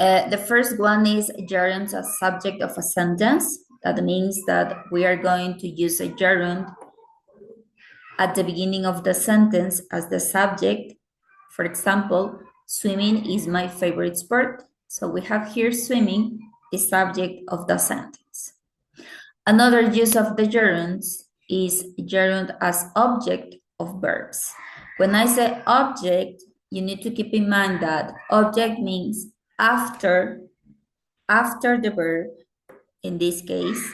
The first one is gerund as subject of a sentence. That means that we are going to use a gerund at the beginning of the sentence as the subject. For example, swimming is my favorite sport. So we have here swimming, the subject of the sentence. Another use of the gerunds is gerund as object of verbs. When I say object, you need to keep in mind that object means after the verb, in this case,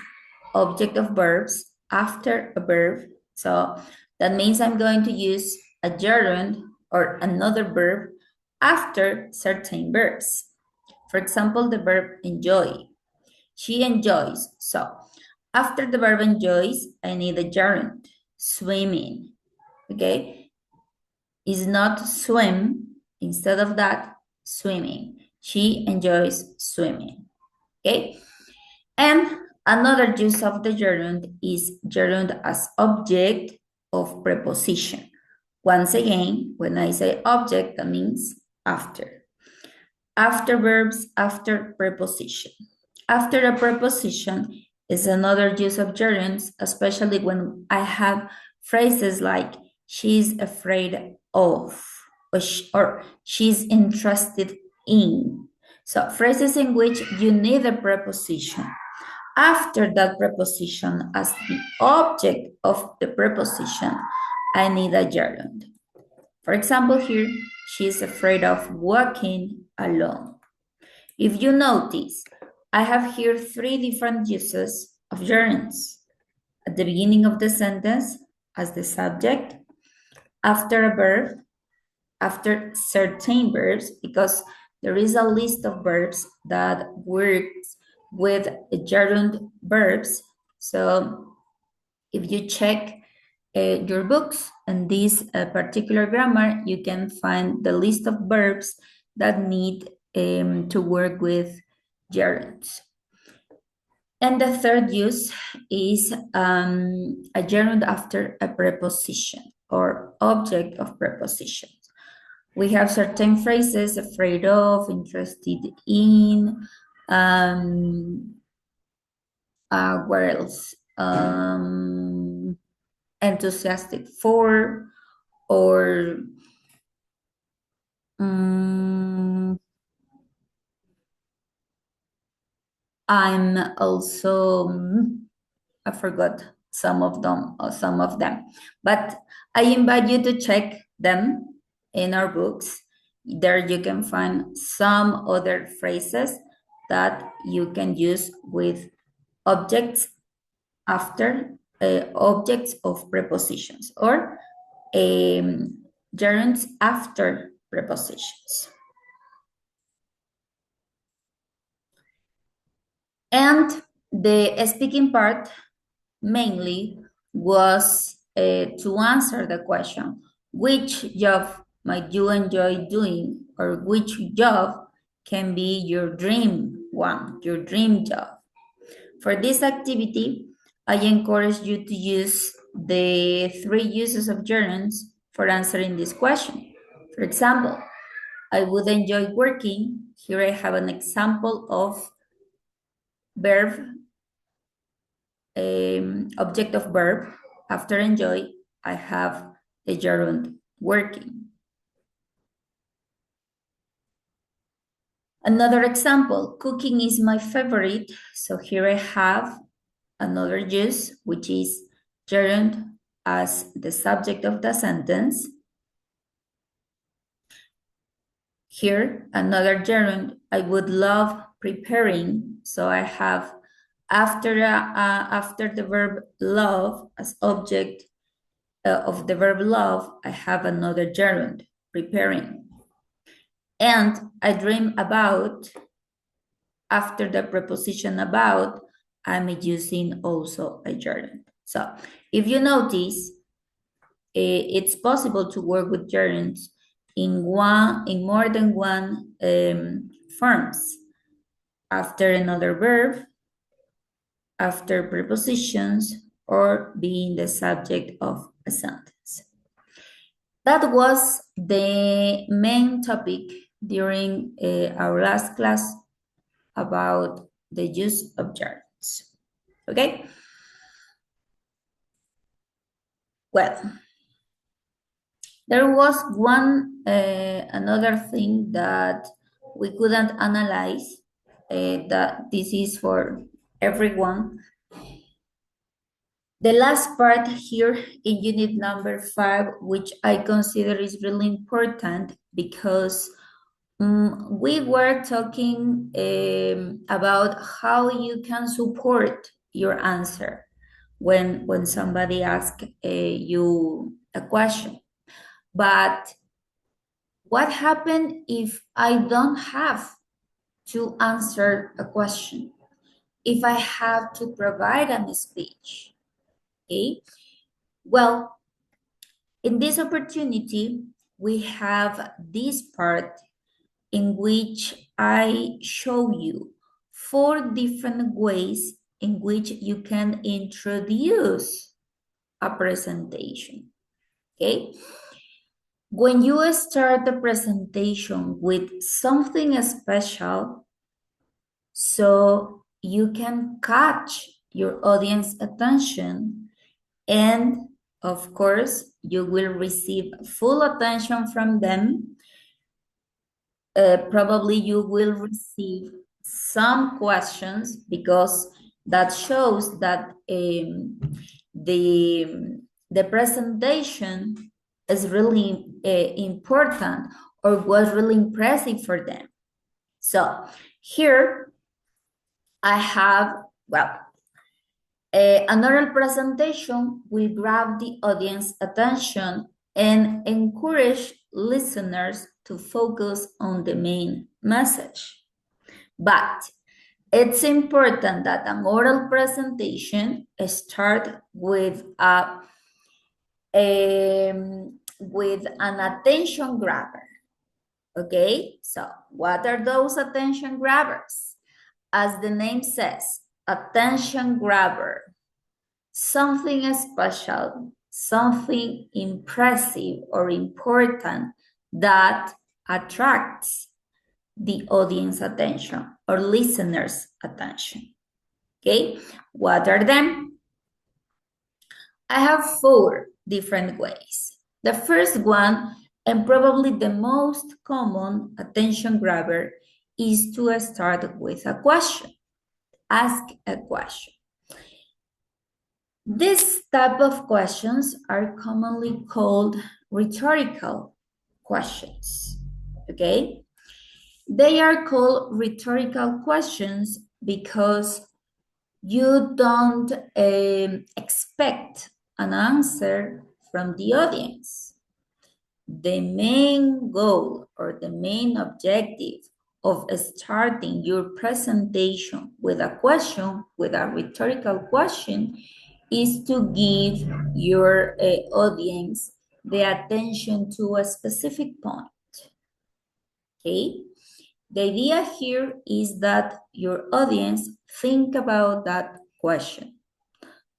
object of verbs after a verb. So that means I'm going to use a gerund or another verb after certain verbs. For example, the verb enjoy. She enjoys. So after the verb enjoys, I need a gerund. Swimming. Okay? Is not swim. Instead of that, swimming. She enjoys swimming. Okay? And another use of the gerund is gerund as object of preposition. Once again, when I say object, that means after. After verbs, after preposition. After a preposition is another use of gerunds, especially when I have phrases like she's afraid of or she's interested in. So phrases in which you need a preposition. After that preposition as the object of the preposition, I need a gerund. For example, here, she is afraid of walking alone. If you notice, I have here 3 different uses of gerunds. At the beginning of the sentence as the subject, after a verb, after certain verbs, because there is a list of verbs that works with gerund verbs. So if you check your books and this particular grammar, you can find the list of verbs that need to work with gerunds. And the third use is a gerund after a preposition or object of preposition. We have certain phrases, afraid of, interested in, where else? Enthusiastic for, or I'm also, I forgot some of them, but I invite you to check them in our books. There you can find some other phrases that you can use with objects after objects of prepositions or gerunds after prepositions. And the speaking part mainly was to answer the question, which job might you enjoy doing, or which job can be your dream one, your dream job? For this activity, I encourage you to use the 3 uses of gerunds for answering this question. For example, I would enjoy working. Here I have an example of verb, object of verb. After enjoy, I have the gerund working. Another example, cooking is my favorite. So here I have another use, which is gerund as the subject of the sentence. Here, another gerund, I would love preparing. So I have after the verb love as object of the verb love, I have another gerund, preparing. And I dream about, after the preposition about, I'm using also a gerund. So if you notice, it's possible to work with gerunds in more than one forms. After another verb, after prepositions, or being the subject of a sentence. That was the main topic during our last class about the use of gerunds. Okay? Well, there was another thing that we couldn't analyze, that this is for everyone. The last part here in unit number 5, which I consider is really important because we were talking about how you can support your answer when somebody asks you a question. But what happens if I don't have to answer a question? If I have to provide a speech? Okay. Well, in this opportunity, we have this part in which I show you 4 different ways in which you can introduce a presentation. Okay. When you start the presentation with something special, so you can catch your audience attention, and of course, you will receive full attention from them. Probably you will receive some questions because that shows that the presentation is really important or was really impressive for them. So here I have, well, an oral presentation will grab the audience attention and encourage listeners to focus on the main message. But it's important that an oral presentation start with with an attention grabber. Okay, so what are those attention grabbers? As the name says, attention grabber. Something special, something impressive or important that attracts the audience attention or listeners' attention. Okay, what are them? I have 4 different ways. The first one, and probably the most common attention grabber, is to start with a question. Ask a question. This type of questions are commonly called rhetorical questions, okay? They are called rhetorical questions because you don't expect an answer from the audience. The main goal or the main objective of starting your presentation with a question, with a rhetorical question, is to give your audience the attention to a specific point. Okay? The idea here is that your audience think about that question,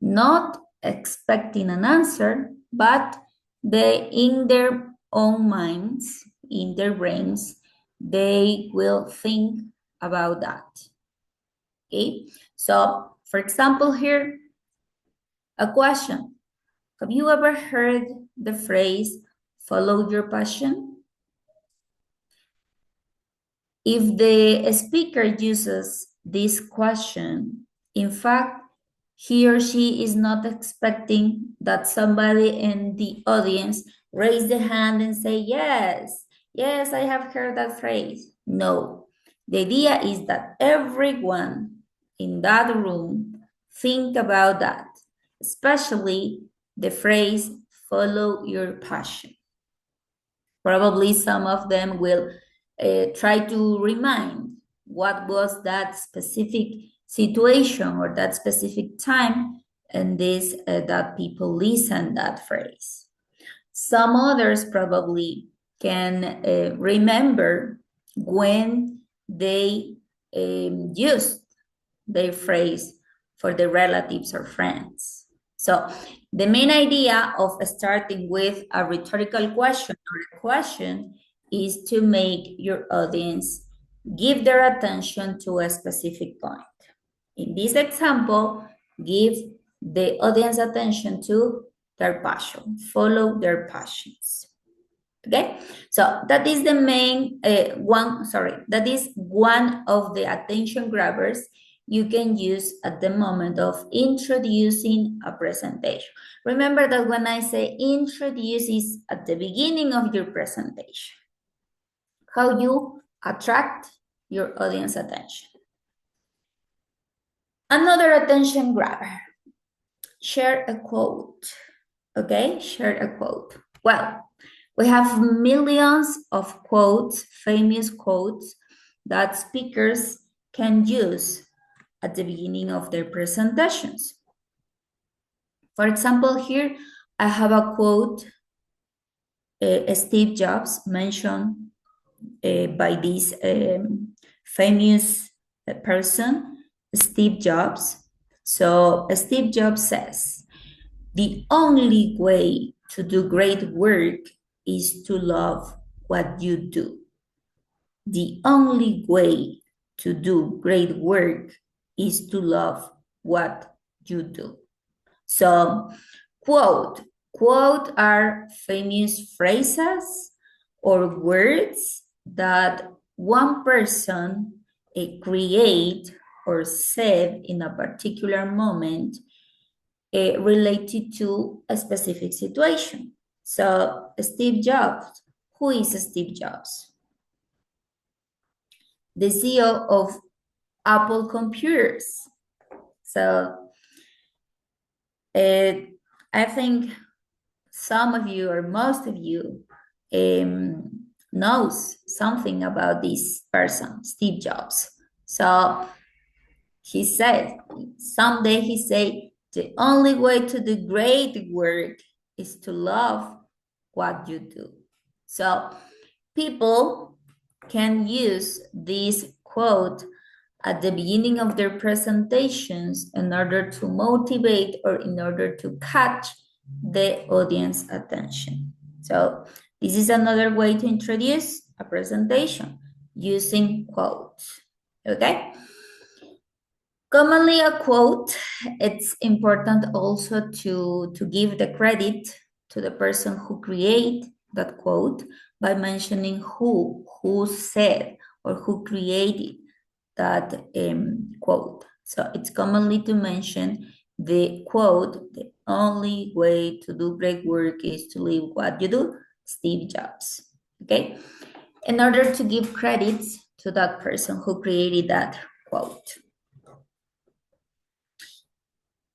not expecting an answer, but in their own minds, in their brains, they will think about that. Okay? So, for example, here, a question. Have you ever heard the phrase, follow your passion? If the speaker uses this question, in fact, he or she is not expecting that somebody in the audience raise the hand and say, yes, yes, I have heard that phrase. No, the idea is that everyone in that room think about that, especially the phrase, follow your passion. Probably some of them will try to remind what was that specific situation or that specific time and this that people listen that phrase. Some others probably can remember when they used their phrase for the relatives or friends. So the main idea of starting with a rhetorical question or a question is to make your audience give their attention to a specific point. In this example, give the audience attention to their passion, follow their passions. Okay, so that is the main that is one of the attention grabbers you can use at the moment of introducing a presentation. Remember that when I say introduce is at the beginning of your presentation, how you attract your audience attention. Another attention grabber, share a quote. Okay, share a quote. Well, we have millions of quotes, famous quotes that speakers can use at the beginning of their presentations. For example, here I have a quote Steve Jobs mentioned by this famous person, Steve Jobs. So Steve Jobs says, "The only way to do great work is to love what you do. The only way to do great work is to love what you do." So, quote are famous phrases or words that one person create or said in a particular moment related to a specific situation. So Steve Jobs, who is Steve Jobs? The CEO of Apple Computers. So I think some of you or most of you knows something about this person, Steve Jobs. So he said, someday he said, the only way to do great work is to love what you do. So people can use this quote at the beginning of their presentations in order to motivate or in order to catch the audience attention. So this is another way to introduce a presentation using quotes, okay? Commonly a quote, it's important also to give the credit to the person who create that quote by mentioning who said or who created that quote. So it's commonly to mention the quote, the only way to do great work is to live what you do, Steve Jobs, okay? In order to give credits to that person who created that quote.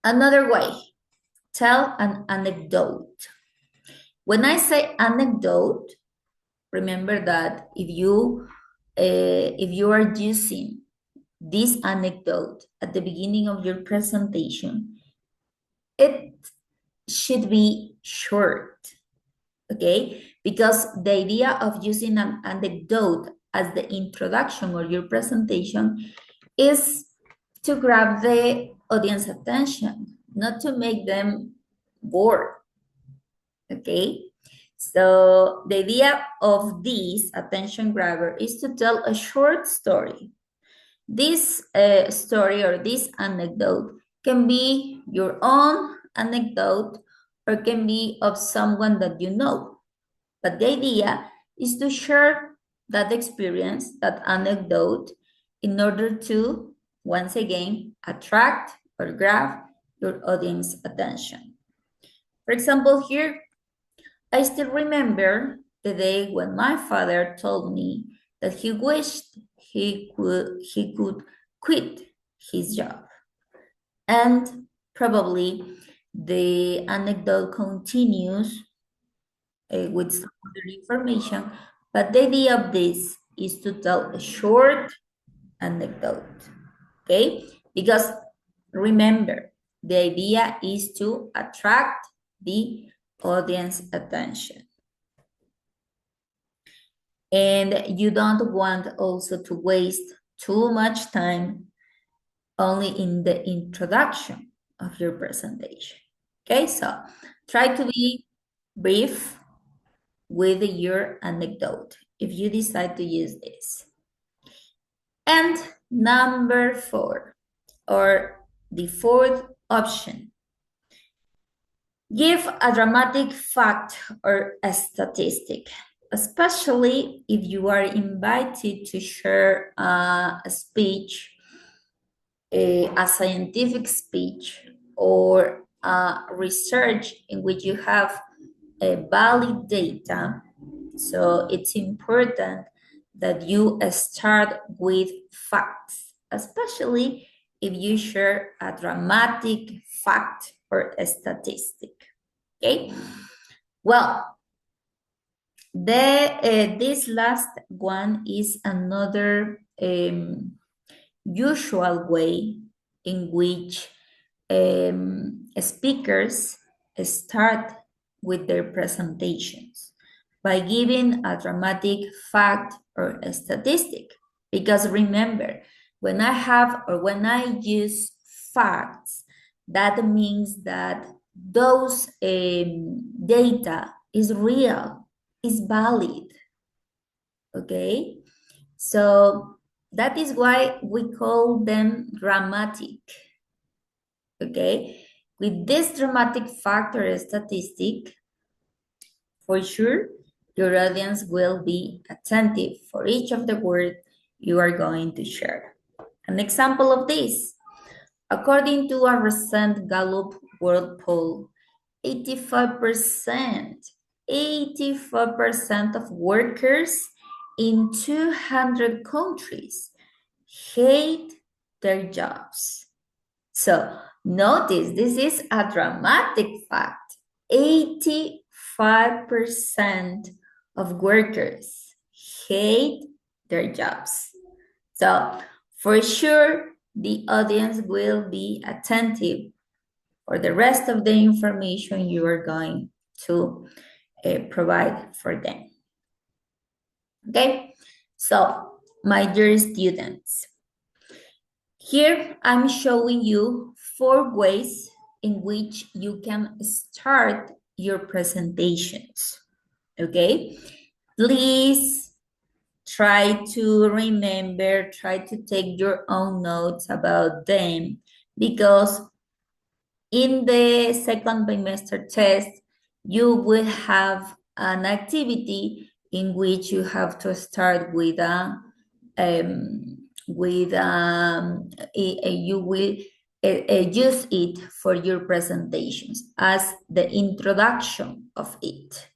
Another way, tell an anecdote. When I say anecdote, remember that if you are using this anecdote at the beginning of your presentation, it should be short, okay? Because the idea of using an anecdote as the introduction or your presentation is to grab the audience attention, not to make them bored, okay? So the idea of this attention grabber is to tell a short story. This story or this anecdote can be your own anecdote or can be of someone that you know. But the idea is to share that experience, that anecdote, in order to, once again, attract or grab your audience attention. For example, here, I still remember the day when my father told me that he wished he could quit his job. And probably the anecdote continues with some other information, but the idea of this is to tell a short anecdote, okay? Because remember, the idea is to attract the audience attention. And you don't want also to waste too much time only in the introduction of your presentation. Okay, so try to be brief with your anecdote. if you decide to use this. And number 4, or the fourth option, give a dramatic fact or a statistic, especially if you are invited to share a speech, a scientific speech, or research in which you have valid data. So it's important that you start with facts, especially if you share a dramatic fact or a statistic. Okay, well, this last one is another usual way in which speakers start with their presentations by giving a dramatic fact or a statistic. Because remember, when I use facts, that means that those data is real, is valid, okay? So that is why we call them dramatic, okay? With this dramatic fact or statistic, for sure, your audience will be attentive for each of the words you are going to share. An example of this, according to a recent Gallup World Poll, 85% of workers in 200 countries hate their jobs. So notice, this is a dramatic fact. 85% of workers hate their jobs. So for sure, the audience will be attentive for the rest of the information you are going to provide for them. Okay, so my dear students, here I'm showing you 4 ways in which you can start your presentations, okay? Please try to remember, try to take your own notes about them, because in the second bimester test, you will have an activity in which you have to start with you will use it for your presentations as the introduction of it.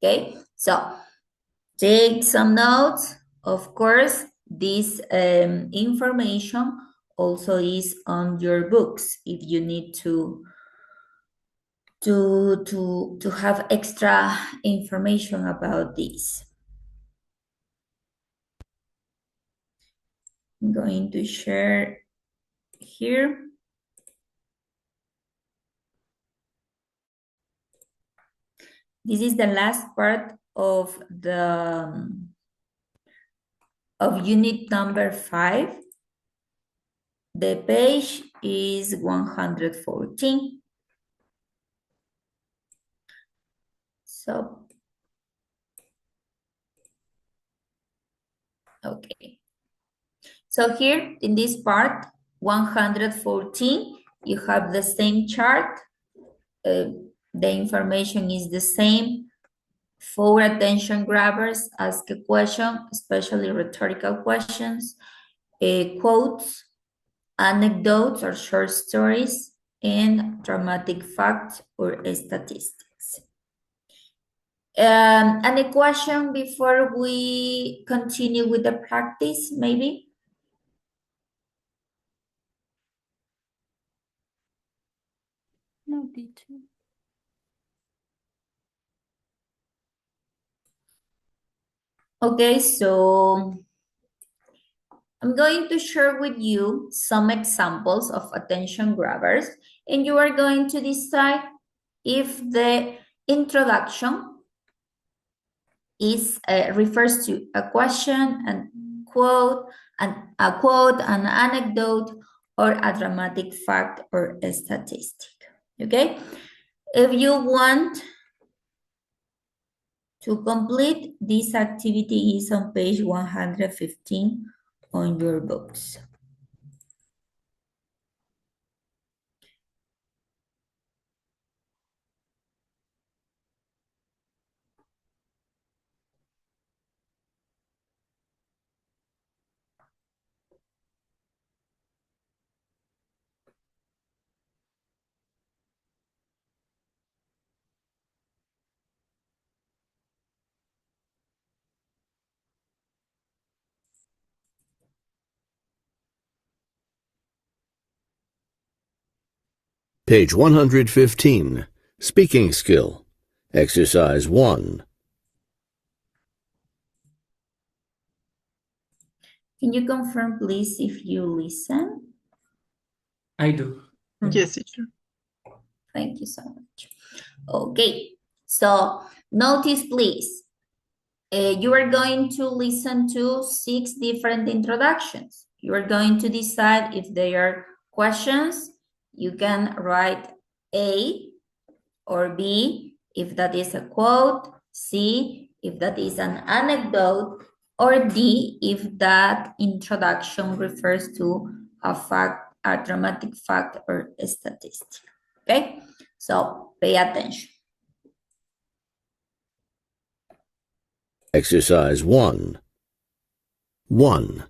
Okay, so take some notes. Of course, this information also is on your books if you need to have extra information about this. I'm going to share here. This is the last part of the of unit number 5. The page is 114. So, okay. So here in this part, 114, you have the same chart. The information is the same. 4 attention grabbers, ask a question, especially rhetorical questions, quotes, anecdotes or short stories, and dramatic facts or statistics. Any question before we continue with the practice, maybe? No, teacher. Okay, so I'm going to share with you some examples of attention grabbers, and you are going to decide if the introduction is refers to a question, a quote, an anecdote, or a dramatic fact or a statistic. Okay, if you want To complete this activity is on page 115 on your books. Page 115. Speaking skill. Exercise 1. Can you confirm, please, if you listen? I do. Yes, teacher. Thank you so much. Okay, so notice, please. You are going to listen to 6 different introductions. You are going to decide if they are questions. You can write A or B if that is a quote, C if that is an anecdote, or D if that introduction refers to a fact, a dramatic fact, or a statistic. Okay, so pay attention. Exercise 1. 1.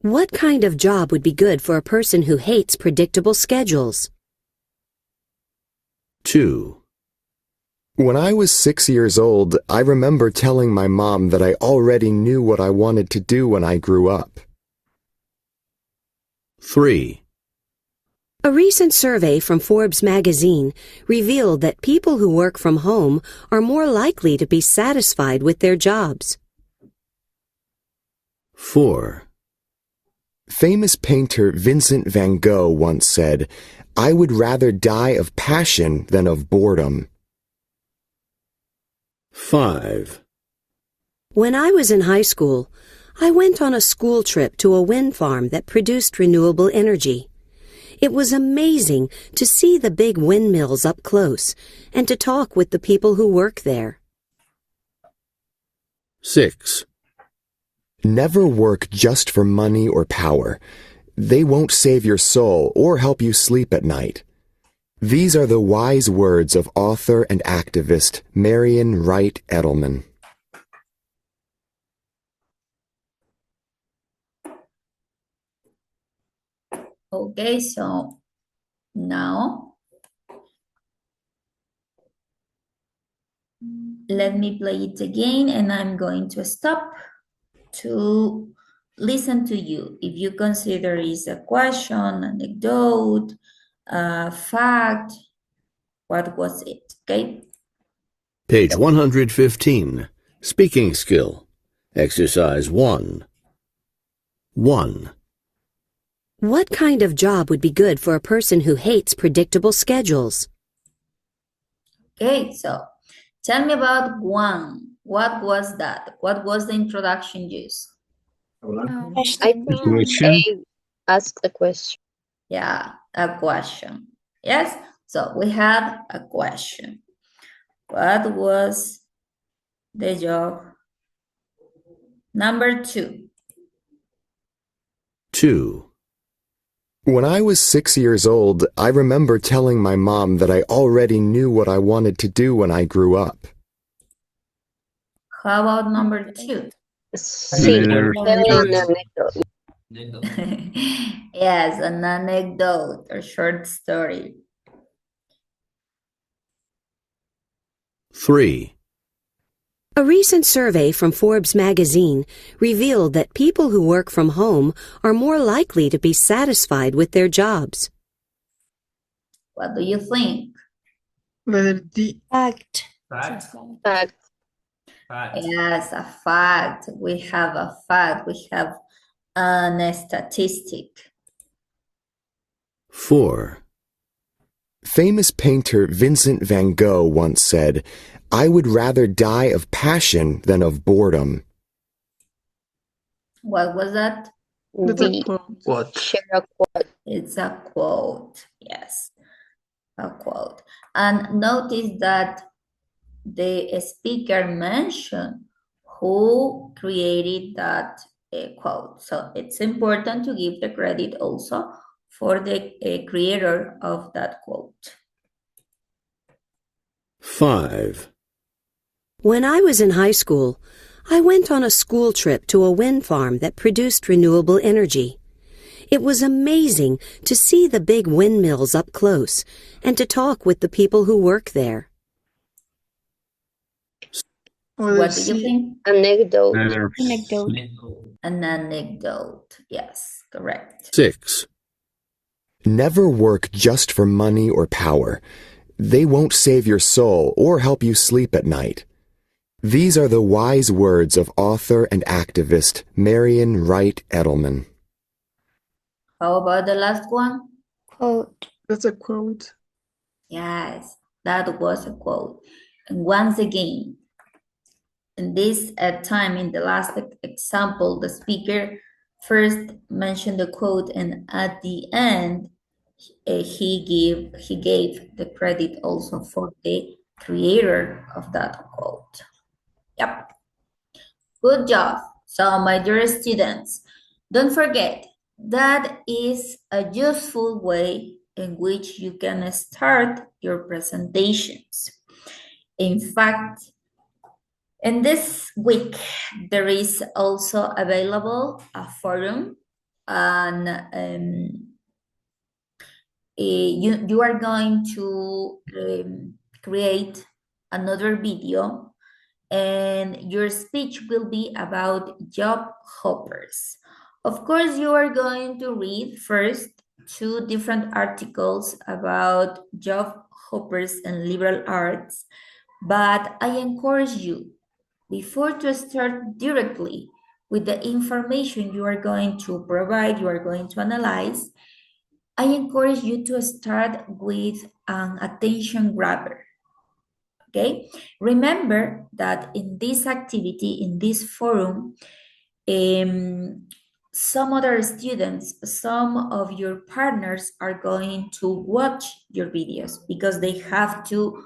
What kind of job would be good for a person who hates predictable schedules? 2. When I was 6 years old, I remember telling my mom that I already knew what I wanted to do when I grew up. 3. A recent survey from Forbes magazine revealed that people who work from home are more likely to be satisfied with their jobs. 4. Famous painter Vincent van Gogh once said, "I would rather die of passion than of boredom." 5. When I was in high school, I went on a school trip to a wind farm that produced renewable energy. It was amazing to see the big windmills up close and to talk with the people who work there. 6. Never work just for money or power. They won't save your soul or help you sleep at night. These are the wise words of author and activist Marian Wright Edelman. Okay, so now let me play it again, and I'm going to stop to listen to you. If you consider it's a question, anecdote, fact, what was it? Okay. Page 115. Speaking skill. Exercise 1. 1. What kind of job would be good for a person who hates predictable schedules? Okay, so tell me about one. What was that? What was the introduction used? I I think A asked a question. Yeah, a question. Yes, so we have a question. What was the job? Number 2. 2. When I was 6 years old, I remember telling my mom that I already knew what I wanted to do when I grew up. How about number 2? Sí, telling an anecdote. Yes, an anecdote or short story. 3. A recent survey from Forbes magazine revealed that people who work from home are more likely to be satisfied with their jobs. What do you think? letter D. Fact. Fact. Fact. Fact. Yes, a fact. We have a fact. We have a statistic. 4. Famous painter Vincent van Gogh once said, "I would rather die of passion than of boredom." What was that? That's a B. quote. Share a quote. It's a quote. Yes, a quote. And notice that the speaker mention who created that quote. So it's important to give the credit also for the creator of that quote. 5. When I was in high school, I went on a school trip to a wind farm that produced renewable energy. It was amazing to see the big windmills up close and to talk with the people who work there. What do you think? Anecdote. An anecdote. Yes, correct. 6. Never work just for money or power. They won't save your soul or help you sleep at night. These are the wise words of author and activist Marian Wright Edelman. How about the last one? Quote. That's a quote. Yes, that was a quote. And once again, in this time, in the last example, the speaker first mentioned the quote, and at the end, he gave the credit also for the creator of that quote. Yep. Good job. So, my dear students, don't forget that is a useful way in which you can start your presentations. In fact, in this week, there is also available a forum, and you are going to create another video, and your speech will be about job hoppers. Of course, you are going to read first 2 different articles about job hoppers and liberal arts, but I encourage you, before to start directly with the information you are going to provide, you are going to analyze, I encourage you to start with an attention grabber. Okay, remember that in this activity, in this forum, some other students, some of your partners are going to watch your videos because they have to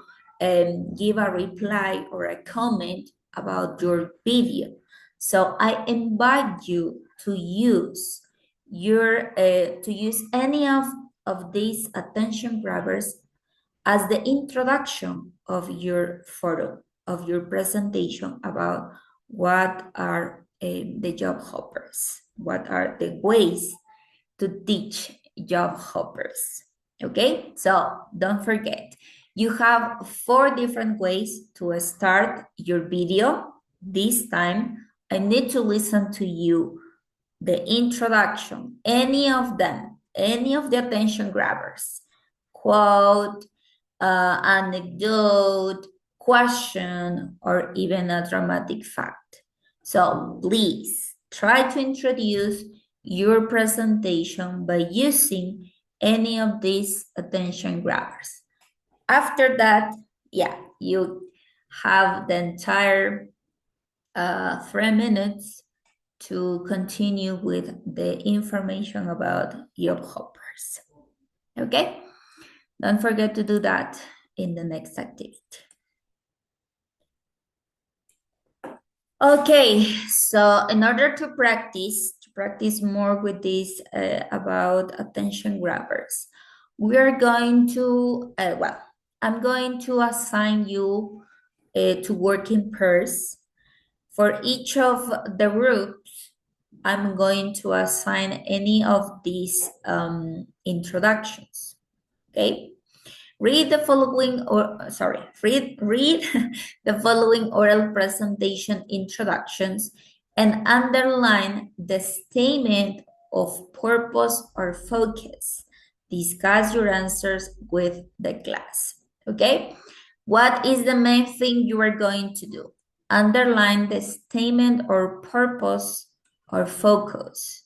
give a reply or a comment about your video. So I invite you to use any of these attention grabbers as the introduction of your photo, of your presentation about what are the job hoppers, what are the ways to teach job hoppers. Okay, so don't forget, you have 4 different ways to start your video. This time, I need to listen to you, the introduction, any of them, any of the attention grabbers, quote, anecdote, question, or even a dramatic fact. So please try to introduce your presentation by using any of these attention grabbers. After that, yeah, you have the entire 3 minutes to continue with the information about job hoppers. Okay? Don't forget to do that in the next activity. Okay, so in order to practice more with this about attention grabbers, we are going to, I'm going to assign you to work in pairs. For each of the groups, I'm going to assign any of these introductions, okay? Read the following, read the following oral presentation introductions and underline the statement of purpose or focus. Discuss your answers with the class, okay? What is the main thing you are going to do? Underline the statement or purpose or focus.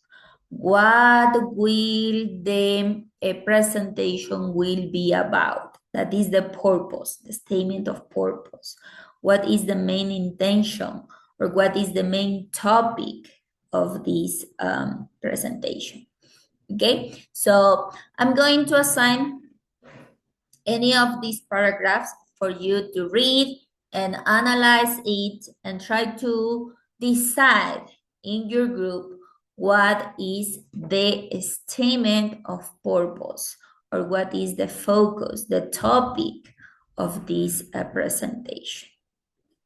What will the presentation will be about? That is the purpose, the statement of purpose. What is the main intention or what is the main topic of this presentation? Okay, so I'm going to assign any of these paragraphs for you to read and analyze it and try to decide in your group what is the statement of purpose or what is the focus, the topic of this presentation.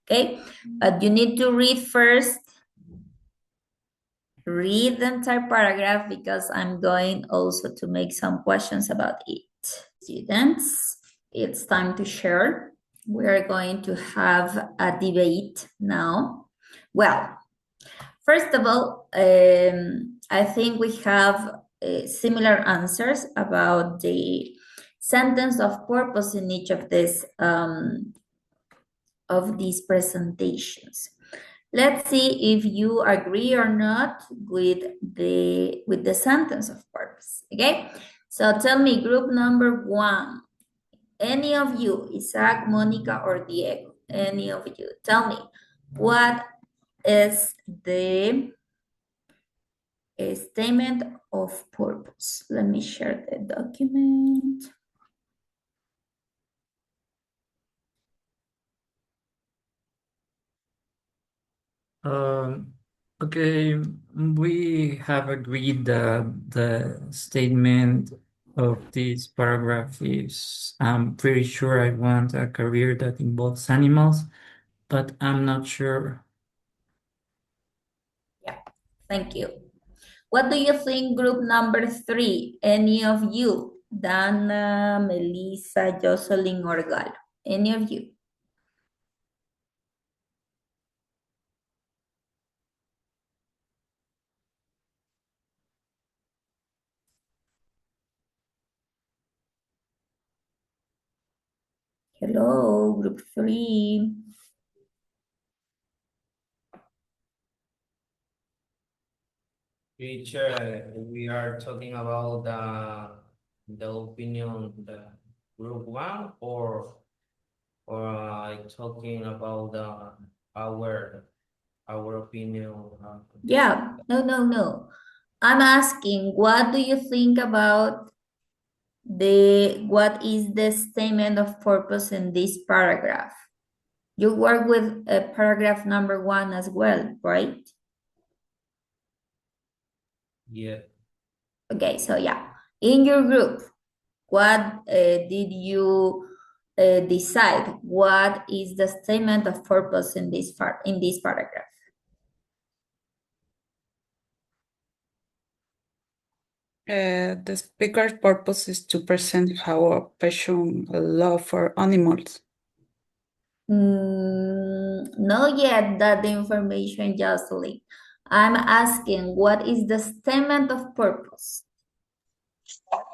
Okay, but you need to read first. Read the entire paragraph because I'm going also to make some questions about it. Students, it's time to share. We are going to have a debate now. Well, first of all, I think we have similar answers about the sentence of purpose in each of these presentations. Let's see if you agree or not with the sentence of purpose, okay? So tell me, group number 1, any of you, Isaac, Monica, or Diego, any of you, tell me, what is the statement of purpose? Let me share the document. Okay, we have agreed that the statement of this paragraph is, I'm pretty sure I want a career that involves animals, but I'm not sure. Yeah, thank you. What do you think, group number 3? Any of you? Dana, Melissa, Jocelyn, or Galo? Any of you? Hello, group 3. Teacher, we are talking about the opinion the group 1 or talking about our opinion. Yeah, no. I'm asking, what do you think about what is the statement of purpose in this paragraph? You work with paragraph number 1 as well, right? Yeah. Okay, so yeah, in your group, what did you decide? What is the statement of purpose in this paragraph? The speaker's purpose is to present our passion, love for animals. Not yet that the information, Jocelyn. I'm asking, what is the statement of purpose?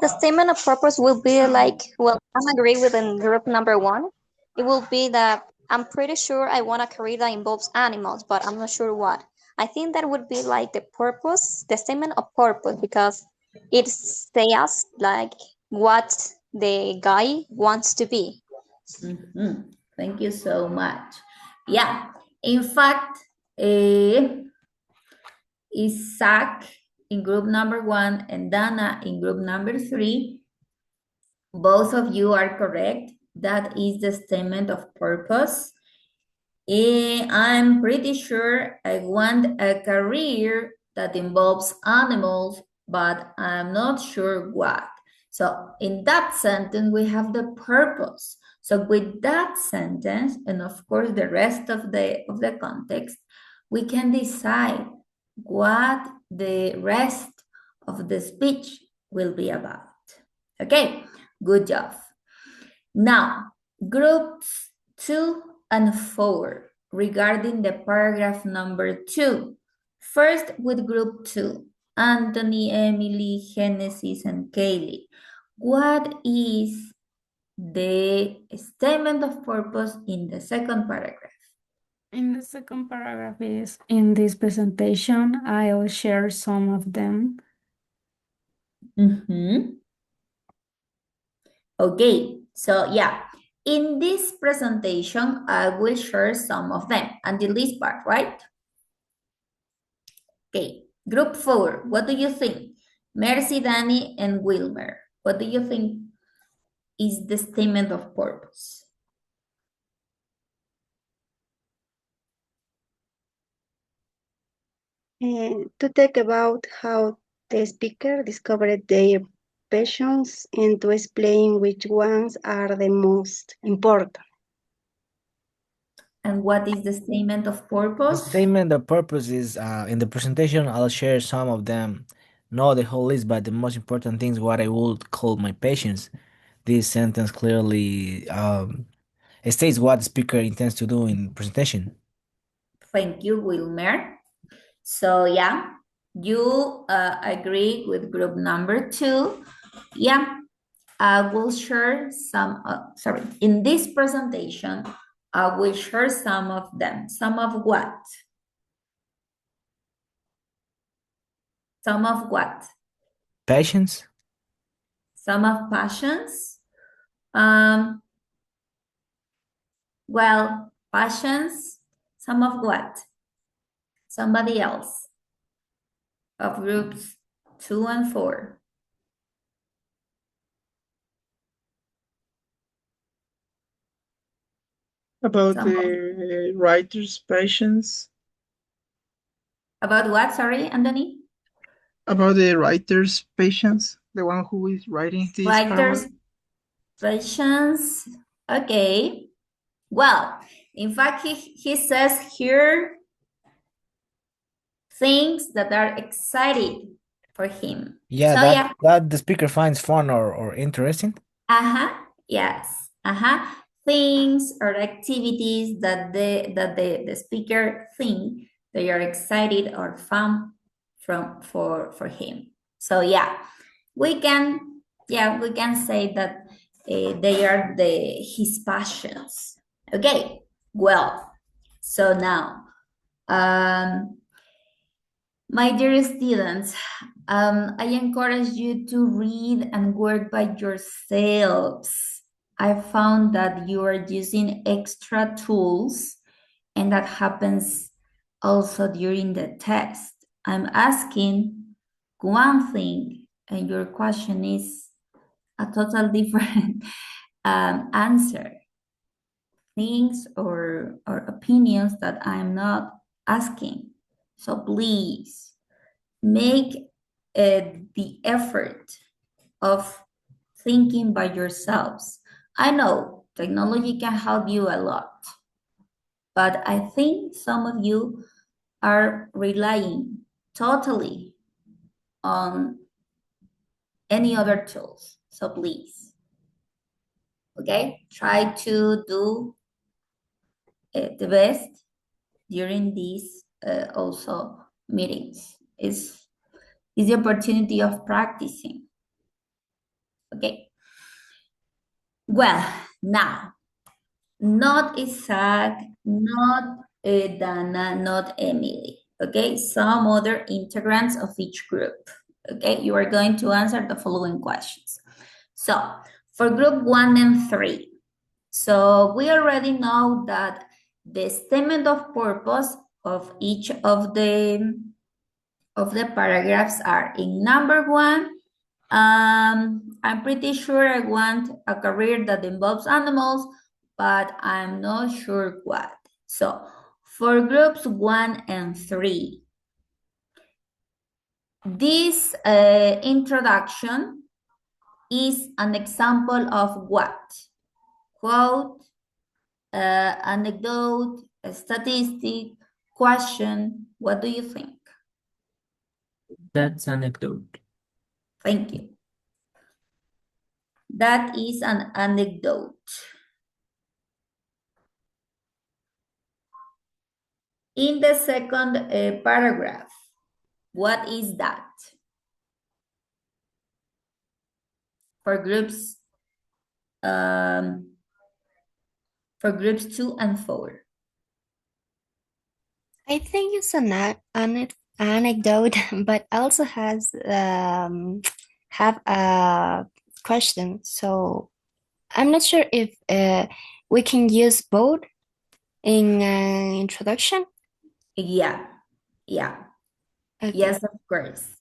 The statement of purpose will be like, well, I'm agree with in group number 1. It will be that I'm pretty sure I want a career that involves animals, but I'm not sure what. I think that would be like the purpose, the statement of purpose, because it says like what the guy wants to be. Thank you so much. Yeah, in fact, Isaac in group number 1 and Dana in group number 3, both of you are correct. That is the statement of purpose. I'm pretty sure I want a career that involves animals, but I'm not sure what. So in that sentence, we have the purpose. So with that sentence, and of course the rest of the context, we can decide what the rest of the speech will be about. Okay, good job. Now, groups 2 and 4 regarding the paragraph number 2. First with group 2, Anthony, Emily, Genesis, and Kaylee. What is the statement of purpose in the second paragraph? In the second paragraph is, in this presentation, I'll share some of them. Okay, so yeah, in this presentation, I will share some of them until this part, right? Okay, group 4, what do you think? Mercy, Danny, and Wilmer, what do you think is the statement of purpose? to talk about how the speaker discovered their passions and to explain which ones are the most important. And what is the statement of The purpose? statement of purpose is in the presentation, I'll share some of them. Not the whole list, but the most important things, what I would call my patients. This sentence clearly states what the speaker intends to do in presentation. Thank you, Wilmer. So yeah, you agree with group number 2. Yeah, I will share some, in this presentation, I will share some of them. Some of what? Some of what? Patience? Some of passions. Well, passions, some of what? Somebody else. Of groups 2 and 4. About the writer's patience. About what, sorry, Anthony? About the writer's patience, the one who is writing this Writer's paragraph. patience. Okay. Well, in fact, he says here things that are exciting for him. Yeah, So that yeah. that the speaker finds fun or interesting. Yes. Things or activities that the speaker think they are excited or fun for him. So yeah, we can say that they are his passions. Okay. Well, so now my dear students, I encourage you to read and work by yourselves. I found that you are using extra tools, and that happens also during the test. I'm asking one thing, and your question is a total different answer. Things or opinions that I'm not asking. So please make the effort of thinking by yourselves. I know technology can help you a lot, but I think some of you are relying totally on any other tools. So please, okay, try to do the best during these also meetings. Is the opportunity of practicing. Okay. Well, now, not Isaac, not Dana, not Emily. Okay, some other integrants of each group. Okay, you are going to answer the following questions. So, for group 1 and 3, so we already know that the statement of purpose of each of the paragraphs are in number 1. I'm pretty sure I want a career that involves animals, but I'm not sure what. So for groups 1 and 3, this introduction is an example of what? Quote, anecdote, a statistic, question. What do you think? That's anecdote. Thank you. That is an anecdote. In the second paragraph, what is that? For groups 2 and 4. I think it's an anecdote, but also has have a question. So I'm not sure if we can use both in introduction. Yeah. Okay. Yes, of course.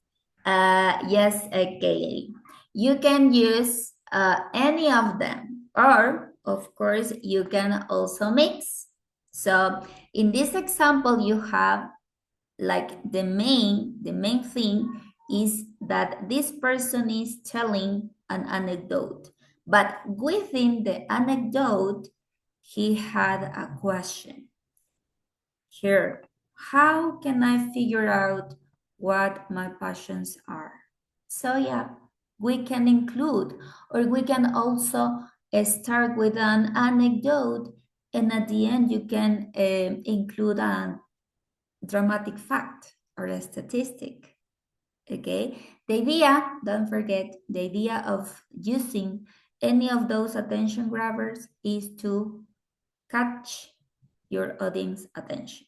Yes, Kaylee. You can use any of them, or of course, you can also mix. So in this example, you have like the main thing is that this person is telling an anecdote, but within the anecdote, he had a question. Here, how can I figure out what my passions are? So yeah, we can include, or we can also start with an anecdote, and at the end you can include a dramatic fact or a statistic. Okay, the idea, don't forget, the idea of using any of those attention grabbers is to catch your audience attention.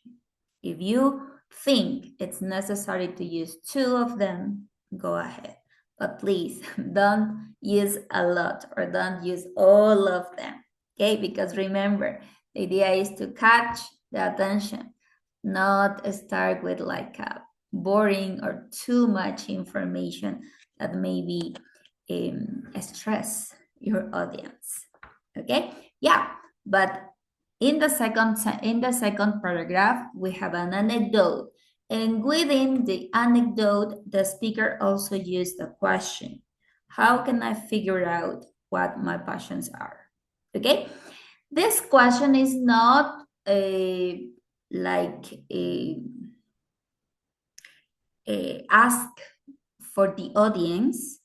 If you think it's necessary to use two of them, go ahead. But please don't use a lot or don't use all of them. Okay, because remember, the idea is to catch the attention, not start with like a boring or too much information that maybe stress your audience. Okay, yeah, but in the second paragraph, we have an anecdote. And within the anecdote, the speaker also used a question. How can I figure out what my passions are? Okay? This question is not like a ask for the audience,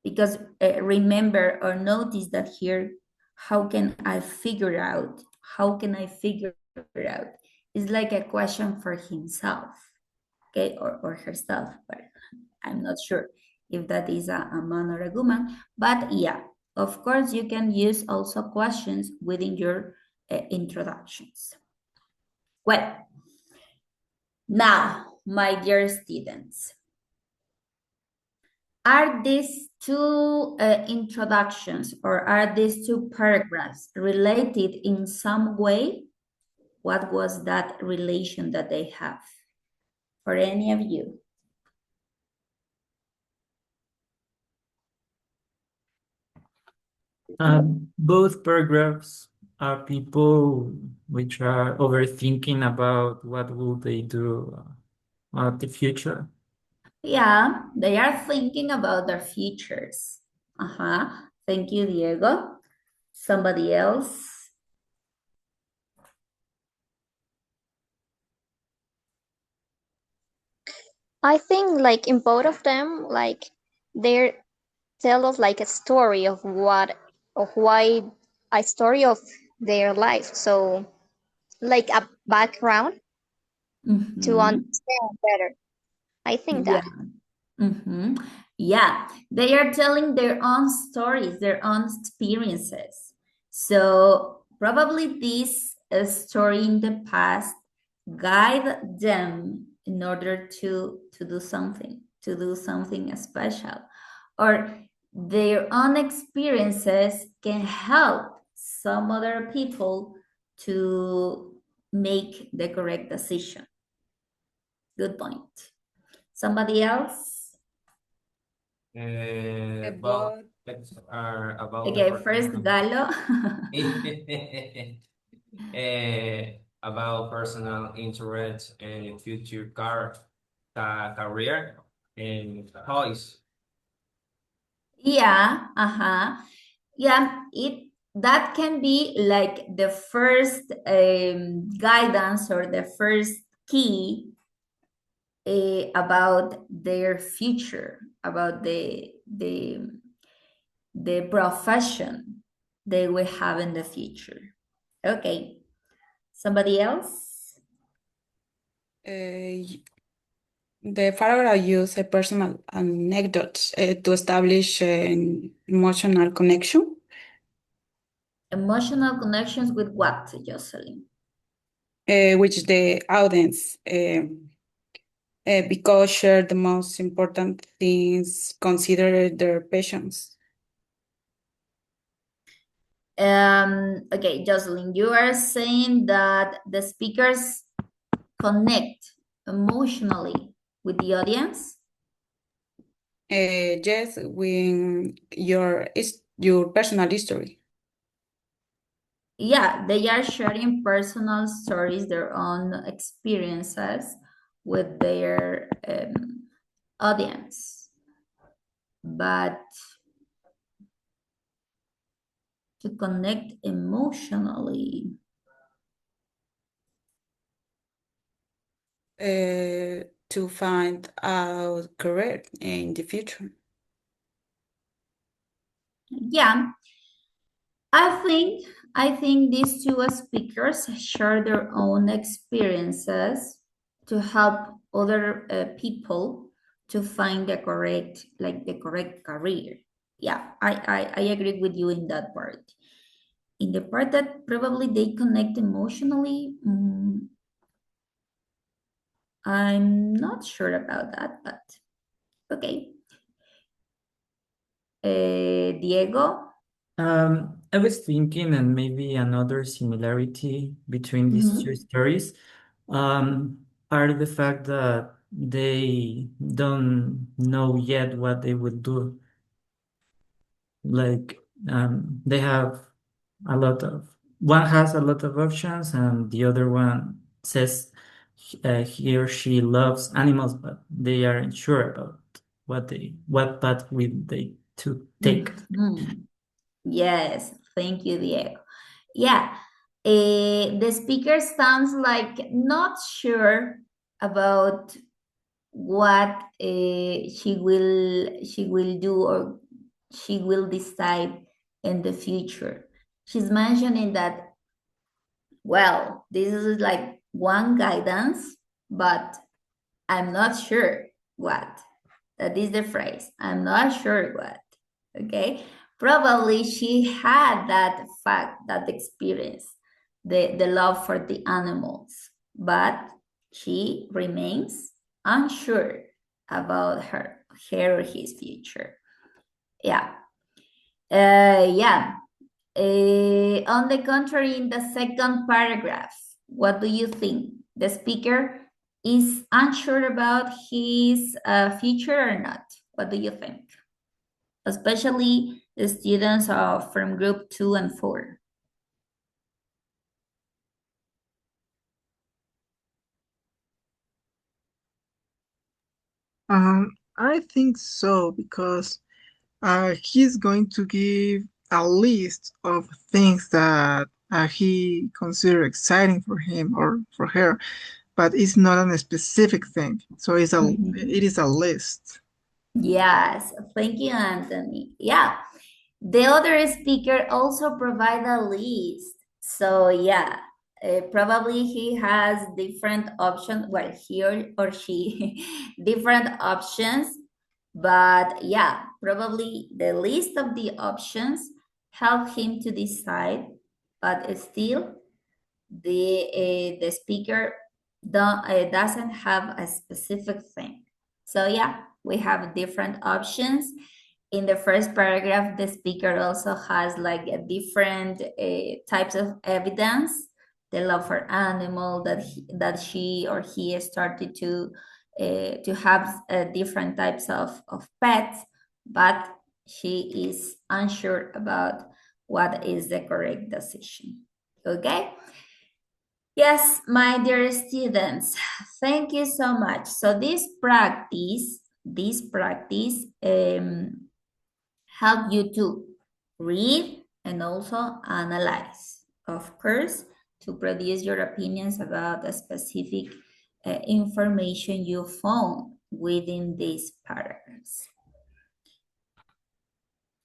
because remember or notice that here, how can I figure out? How can I figure out? It's like a question for himself, okay, or herself, but I'm not sure if that is a man or a woman. But yeah, of course, you can use also questions within your introductions. Well, now, my dear students, are these two introductions or are these two paragraphs related in some way? What was that relation that they have? For any of you? Both paragraphs are people which are overthinking about what will they do at the future. Yeah, they are thinking about their futures. Thank you, Diego. Somebody else? I think like in both of them, like they tell us like a story of what of why a story of their life. So like a background to understand better. I think Yeah. that. Yeah, they are telling their own stories, their own experiences. So probably this story in the past guide them in order to do something special, or their own experiences can help some other people to make the correct decision. Good point. Somebody else? Well, texts are about Okay, first Galo. about personal interests and future career and toys. Yeah, yeah, that can be like the first guidance or the first key about their future, about the profession they will have in the future. Okay, somebody else? The paragraph use a personal anecdotes to establish an emotional connection. Emotional connections with what, Jocelyn? Which the audience because share the most important things, consider their passions. Okay, Jocelyn, you are saying that the speakers connect emotionally with the audience? Yes, with your personal history. Yeah, they are sharing personal stories, their own experiences with their audience, but to connect emotionally. To find a career in the future. Yeah, I think these two speakers share their own experiences to help other people to find the correct, like the correct career. Yeah, I agree with you in that part. In the part that probably they connect emotionally, I'm not sure about that, but okay. Diego? I was thinking, and maybe another similarity between these two stories, are the fact that they don't know yet what they will do. Like, they have a lot of, one has a lot of options, and the other one says he or she loves animals, but they aren't sure about what path will they to take. Mhm. Yes, thank you, Diego. Yeah, the speaker sounds like not sure about what she will do or she will decide in the future. She's mentioning that, well, this is like one guidance, but I'm not sure what. That is the phrase. I'm not sure what. Okay. Probably she had that fact, that experience, the love for the animals, but she remains unsure about her or his future. Yeah. Yeah. On the contrary, in the second paragraph, what do you think? The speaker is unsure about his future or not? What do you think? Especially the students from group 2 and 4. I think so because he's going to give a list of things that he consider exciting for him or for her, but it's not a specific thing. So it is a list. Yes, thank you, Anthony. Yeah, the other speaker also provide a list. So yeah, probably he has different options. Well, he or she different options, but yeah, probably the list of the options help him to decide. But still, the speaker doesn't have a specific thing. So yeah, we have different options. In the first paragraph, the speaker also has like a different types of evidence. The love for animal that she or he started to have different types of pets, but she is unsure about what is the correct decision. Okay. Yes, my dear students, thank you so much. So this practice help you to read and also analyze, of course, to produce your opinions about the specific information you found within these paragraphs.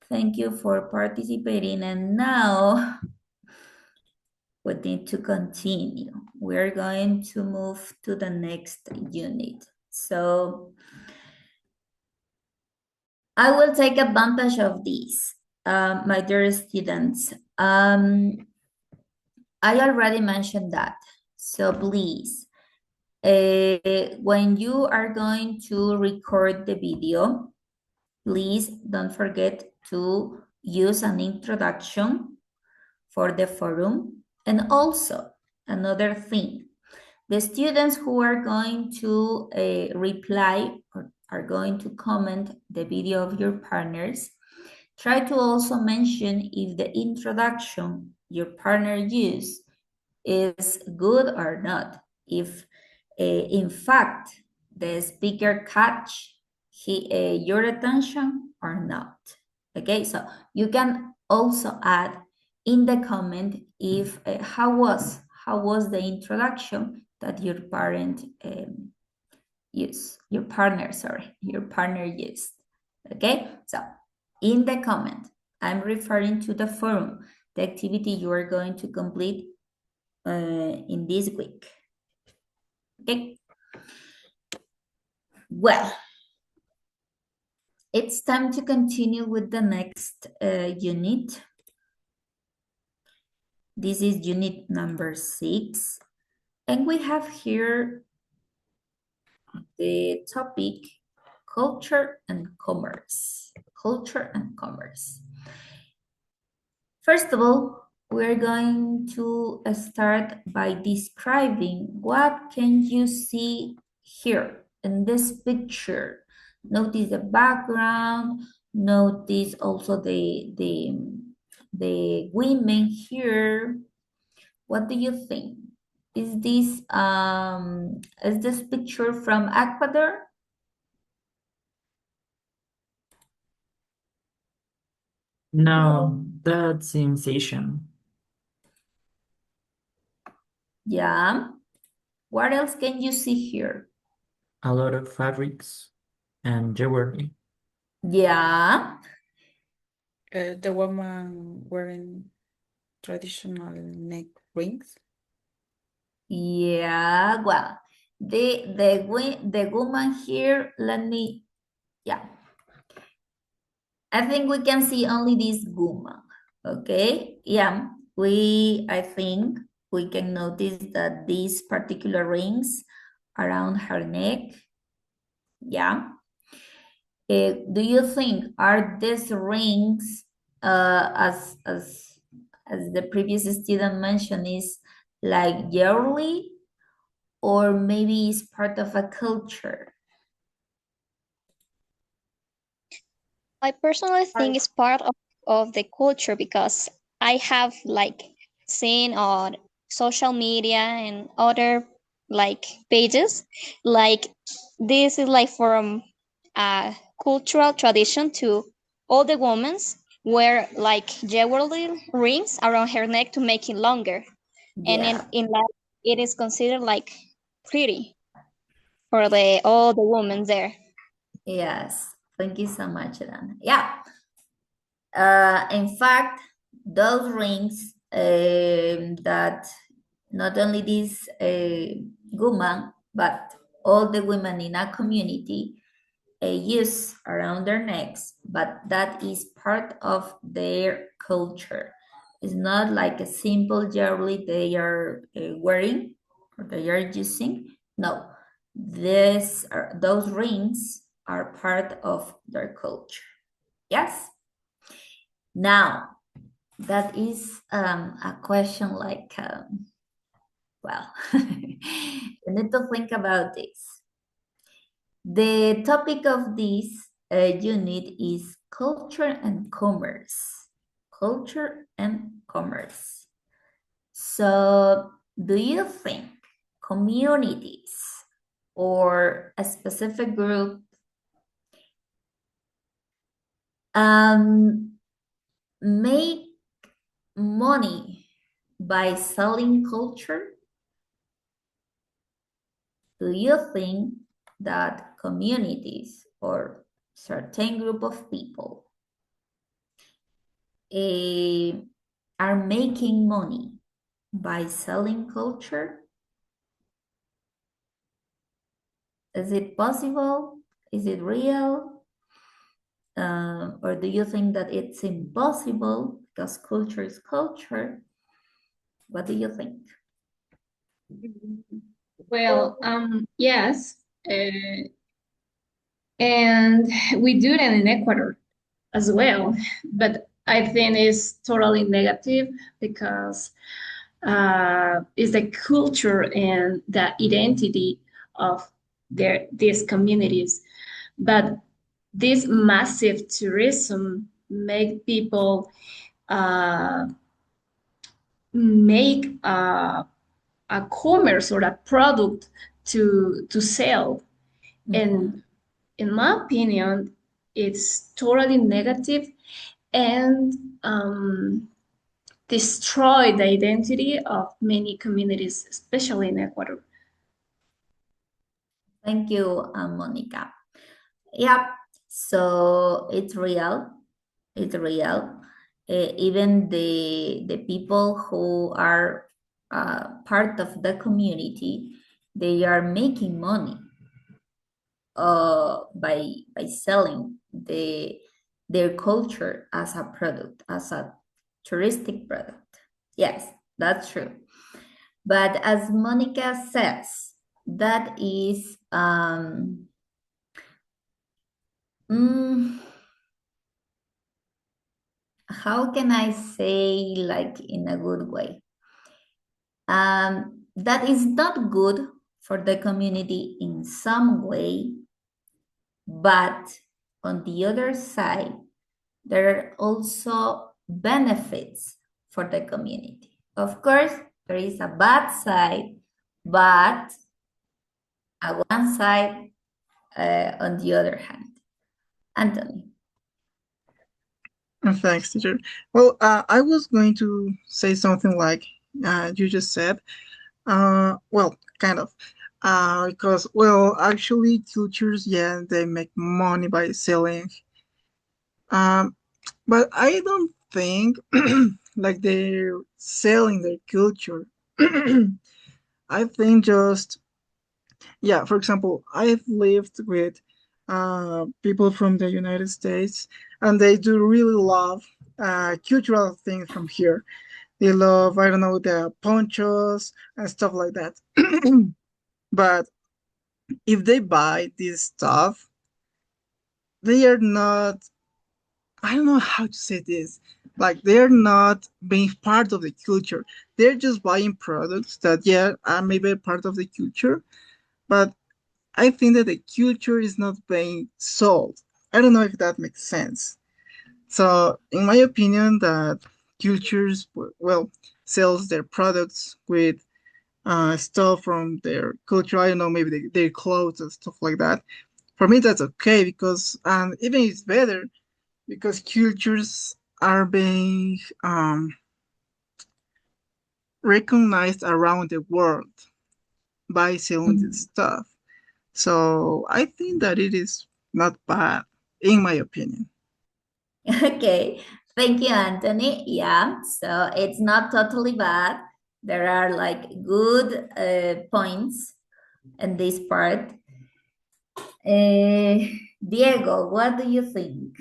Thank you for participating, and now we need to continue. We're going to move to the next unit. So I will take advantage of this, my dear students. I already mentioned that. So please, when you are going to record the video, please don't forget to use an introduction for the forum. And also, another thing, the students who are going to reply or are going to comment the video of your partners, try to also mention if the introduction your partner used is good or not. If In fact, the speaker catch your attention or not. Okay, so you can also add in the comment if how was the introduction that your parent used, your partner used. Okay, so in the comment, I'm referring to the forum, the activity you are going to complete in this week. Okay. Well, it's time to continue with the next unit. This is unit number 6. And we have here the topic culture and commerce. Culture and commerce. First of all, we're going to start by describing what can you see here in this picture. Notice the background, notice also the women here. What do you think? Is this picture from Ecuador? No, that seems Asian. Yeah. What else can you see here? A lot of fabrics and jewelry. Yeah. The woman wearing traditional neck rings. Yeah. Well, the woman here, yeah. I think we can see only this woman. Okay. Yeah. I think we can notice that these particular rings around her neck. Yeah. Do you think are these rings as the previous student mentioned is like yearly or maybe it's part of a culture? I personally think it's part of the culture because I have like seen on social media and other like pages like this is like from a cultural tradition to all the women wear like jewelry rings around her neck to make it longer. And Yeah. in life it is considered like pretty for the all the women there. Yes. Thank you so much, Dan. Yeah. In fact, those rings that not only this woman, but all the women in a community use around their necks, but that is part of their culture. It's not like a simple jewelry they are wearing or they are using. No, those rings are part of their culture. Yes. Now, that is a question like, well, you need to think about this. The topic of this unit is culture and commerce. Culture and commerce. So, do you think communities or a specific group make money by selling culture? Do you think that communities or certain group of people are making money by selling culture? Is it possible? Is it real? Or do you think that it's impossible because culture is culture? What do you think? Well, yes, and we do that in Ecuador as well, but I think it's totally negative because it's the culture and the identity of these communities. But this massive tourism make people make a commerce or a product to sell. And in my opinion, it's totally negative and destroy the identity of many communities, especially in Ecuador. Thank you, Monica. Yep. So it's real. It's real. Even the people who are part of the community, they are making money by selling their culture as a product, as a touristic product. Yes, that's true. But as Monica says, that is how can I say, like, in a good way? That is not good for the community in some way, but on the other side, there are also benefits for the community. Of course, there is a bad side, but on one side, on the other hand. Anthony. Thanks, teacher. Well, I was going to say something like you just said. Well, kind of. Because, well, actually, cultures, yeah, they make money by selling. But I don't think like they're selling their culture. I think just, yeah, for example, I've lived with people from the United States, and they do really love cultural things from here. They love, I don't know, the ponchos and stuff like that. But if they buy this stuff, they are not, I don't know how to say this. Like, they're not being part of the culture. They're just buying products that, yeah, are maybe a part of the culture, but I think that the culture is not being sold. I don't know if that makes sense. So, in my opinion, that cultures, well, sells their products with stuff from their culture. I don't know, maybe their clothes and stuff like that. For me, that's okay because, even it's better because cultures are being recognized around the world by selling this stuff. So I think that it is not bad, in my opinion. Okay, thank you, Anthony. Yeah, so it's not totally bad. There are like good points in this part. Diego, what do you think?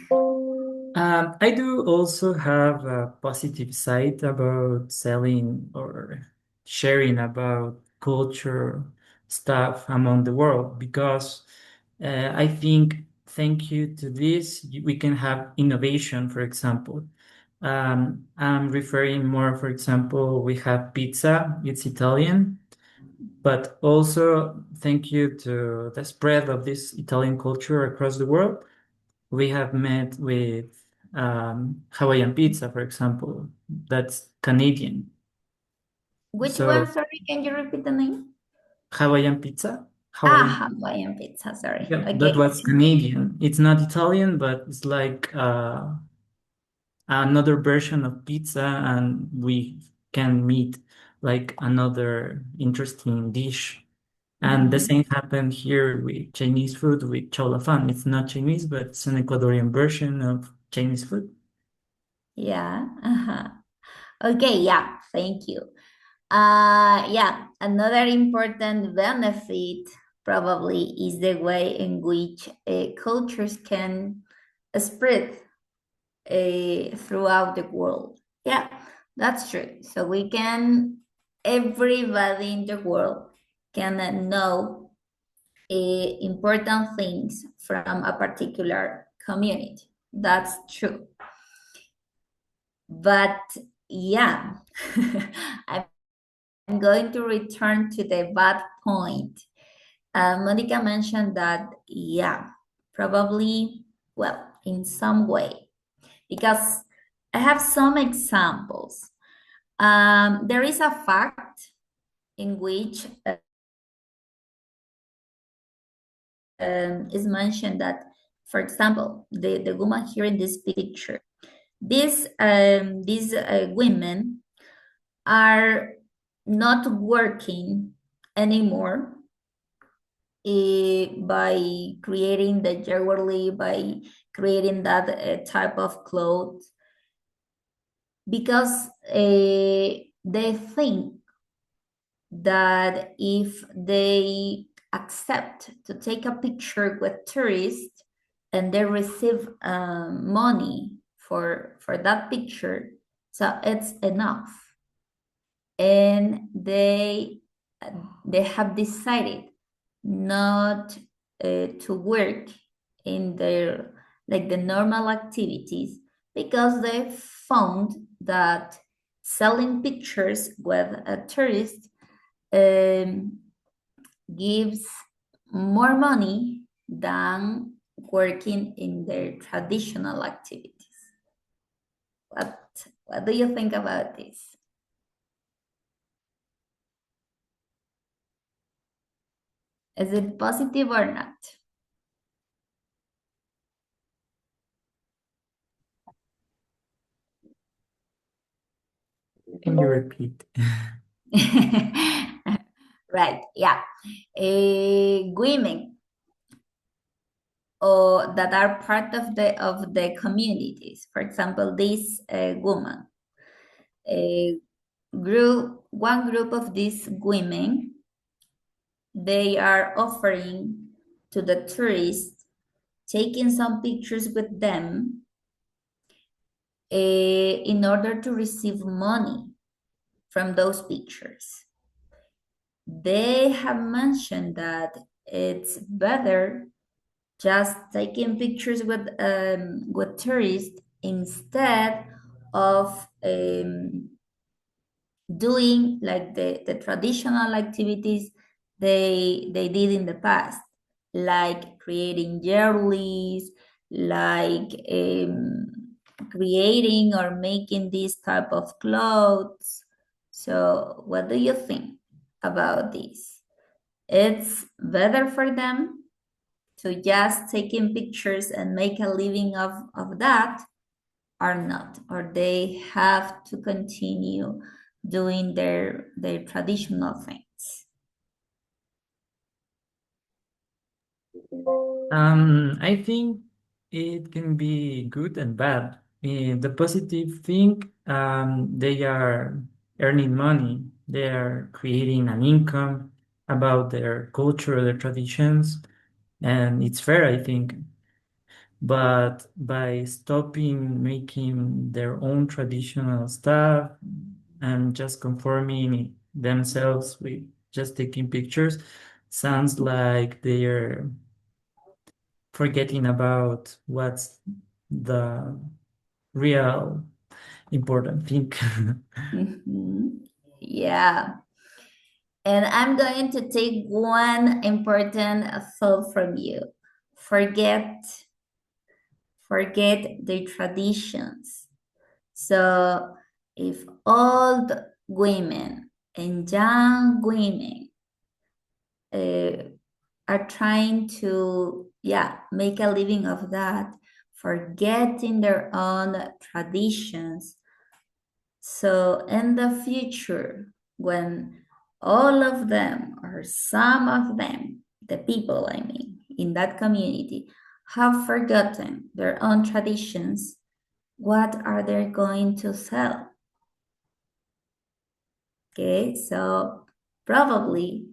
I do also have a positive side about selling or sharing about culture stuff among the world because I think thank you to this, we can have innovation, for example. I'm referring more, for example, we have pizza, it's Italian, but also thank you to the spread of this Italian culture across the world. We have met with Hawaiian pizza, for example, that's Canadian. Which So one? Sorry, can you repeat the name? Hawaiian pizza, Hawaiian, Hawaiian pizza, sorry. yeah, Okay. that was Canadian. It's not Italian, but it's like another version of pizza, and we can meet like another interesting dish. And the same happened here with Chinese food with chow fan. It's not Chinese, but it's an Ecuadorian version of Chinese food. Yeah. Okay, yeah, thank you. Yeah, another important benefit probably is the way in which cultures can spread throughout the world. Yeah, that's true. So everybody in the world can know important things from a particular community. That's true. But yeah, I'm going to return to the bad point. Monica mentioned that, yeah, probably, well, in some way, because I have some examples. There is a fact in which is mentioned that, for example, the woman here in this picture, these women are not working anymore by creating the jewelry, by creating that type of clothes, because they think that if they accept to take a picture with tourists and they receive money for that picture, so it's enough. And they have decided not to work in their the normal activities, because they found that selling pictures with a tourist gives more money than working in their traditional activities. What do you think about this? Is it positive or not? Can you repeat? Right, yeah. Women that are part of the communities. For example, this woman, one group of these women, they are offering to the tourists, taking some pictures with them in order to receive money from those pictures. They have mentioned that it's better just taking pictures with tourists instead of doing like the traditional activities they did in the past, like creating jewelries, like creating or making this type of clothes. So what do you think about this? It's better for them to just taking pictures and make a living of that, or not, or they have to continue doing their traditional things? I think it can be good and bad. The positive thing, they are earning money, they are creating an income about their culture, their traditions, and it's fair, I think. But by stopping making their own traditional stuff and just conforming themselves with just taking pictures, sounds like they're forgetting about what's the real important thing. Yeah. And I'm going to take one important thought from you. Forget the traditions. So if old women and young women are trying to make a living of that, forgetting their own traditions, so in the future, when all of them or some of them, the people I mean in that community, have forgotten their own traditions, what are they going to sell? Okay, so probably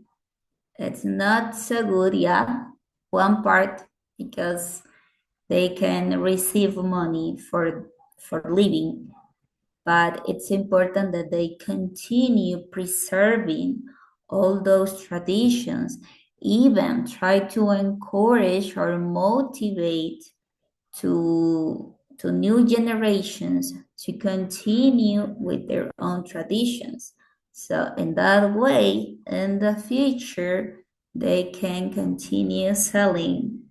it's not so good, one part, because they can receive money for living, but it's important that they continue preserving all those traditions, even try to encourage or motivate to new generations to continue with their own traditions. So in that way, in the future, they can continue selling,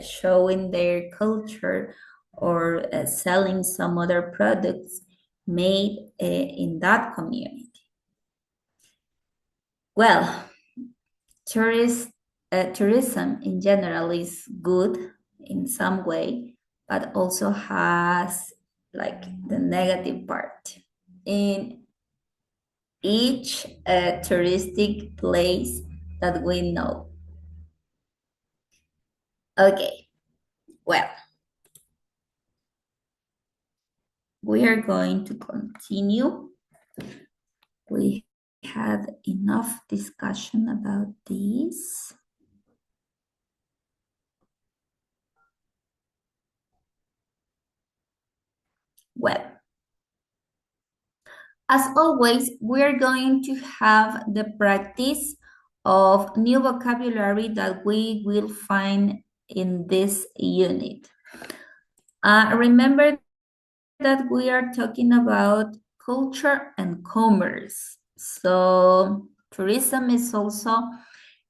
showing their culture, or selling some other products made in that community. Well, tourists tourism in general is good in some way, but also has like the negative part. In each touristic place that we know. Okay, well, we are going to continue. We had enough discussion about this. Well, as always, we're going to have the practice of new vocabulary that we will find in this unit. Remember that we are talking about culture and commerce. So tourism is also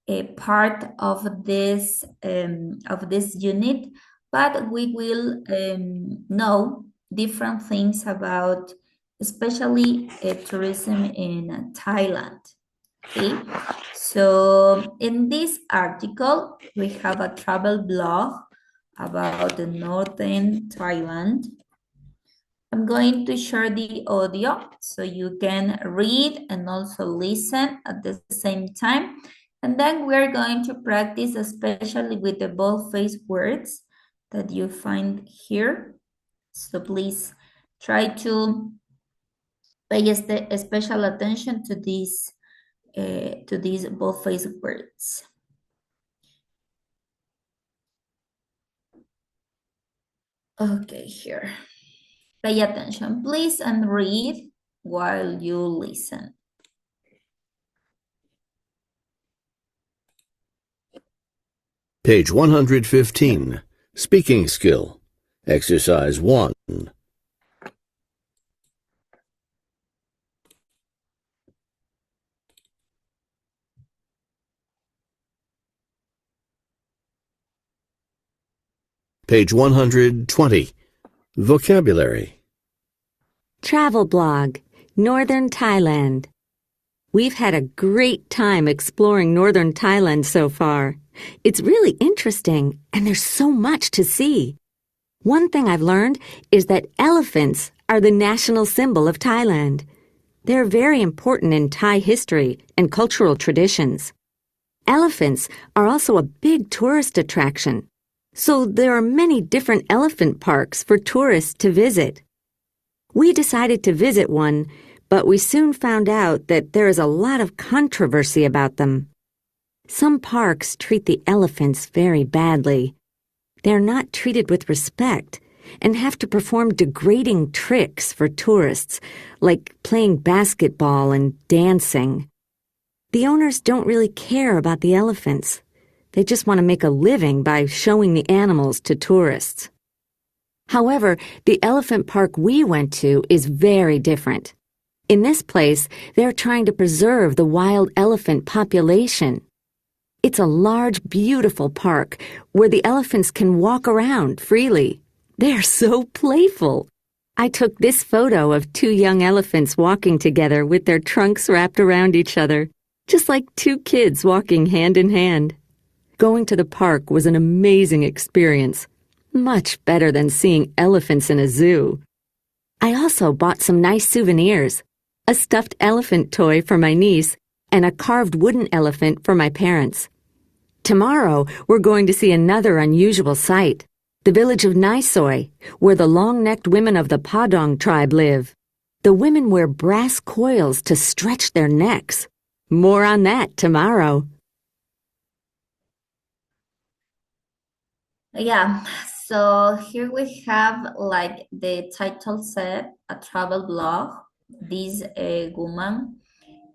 a part of this unit, but we will know different things about, especially tourism in Thailand. Okay, so in this article, we have a travel blog about the northern Thailand. I'm going to share the audio so you can read and also listen at the same time. And then we're going to practice, especially with the bold-faced words that you find here. So please try to pay special attention to these bold-faced words. Okay, here. Pay attention, please, and read while you listen. Page 115. Speaking skill. Exercise 1. Page 120. Vocabulary. Travel blog, Northern Thailand. We've had a great time exploring Northern Thailand so far. It's really interesting, and there's so much to see. One thing I've learned is that elephants are the national symbol of Thailand. They're very important in Thai history and cultural traditions. Elephants are also a big tourist attraction, so there are many different elephant parks for tourists to visit. We decided to visit one, but we soon found out that there is a lot of controversy about them. Some parks treat the elephants very badly. They're not treated with respect and have to perform degrading tricks for tourists, like playing basketball and dancing. The owners don't really care about the elephants. They just want to make a living by showing the animals to tourists. However, the elephant park we went to is very different. In this place, they're trying to preserve the wild elephant population. It's a large, beautiful park where the elephants can walk around freely. They're so playful. I took this photo of two young elephants walking together with their trunks wrapped around each other, just like two kids walking hand in hand. Going to the park was an amazing experience, much better than seeing elephants in a zoo. I also bought some nice souvenirs, a stuffed elephant toy for my niece and a carved wooden elephant for my parents. Tomorrow, we're going to see another unusual sight, the village of Naisoi, where the long-necked women of the Padong tribe live. The women wear brass coils to stretch their necks. More on that tomorrow. Yeah, so here we have, like the title said, a travel blog. This woman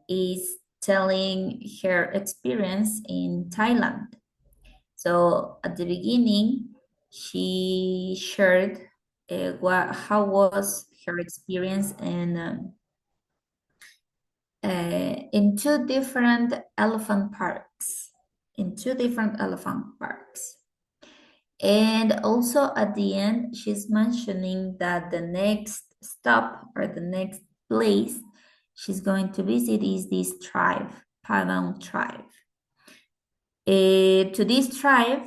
is telling her experience in Thailand. So at the beginning, she shared how was her experience in two different elephant parks. And also at the end, she's mentioning that the next stop or the next place she's going to visit is this tribe, Padang tribe. To this tribe,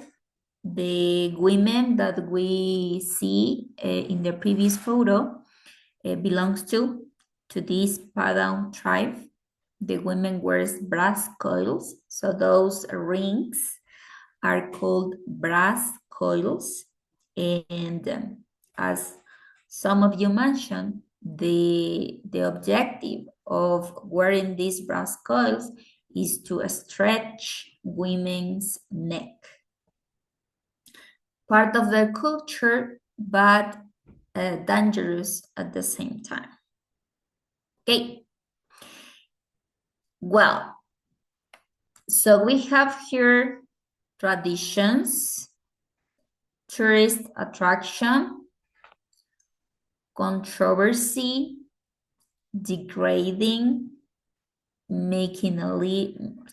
the women that we see in the previous photo belongs to this Padang tribe. The women wears brass coils, so those rings are called brass coils. And as some of you mentioned, the objective of wearing these brass coils is to stretch women's neck. Part of their culture, but dangerous at the same time. Okay. Well, so we have here traditions, tourist attraction, controversy, degrading, make a living,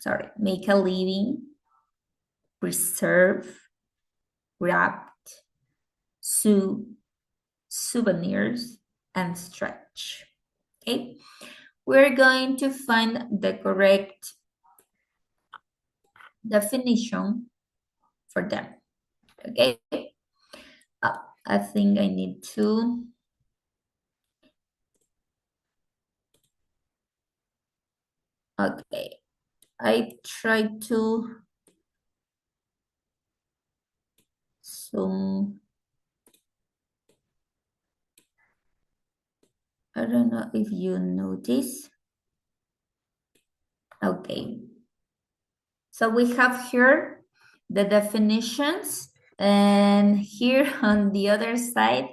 preserve, wrapped, souvenirs, and stretch. Okay, we're going to find the correct definition for them. Okay, I think I need to. Okay, I try to zoom. I don't know if you notice. Okay. So we have here the definitions, and here on the other side,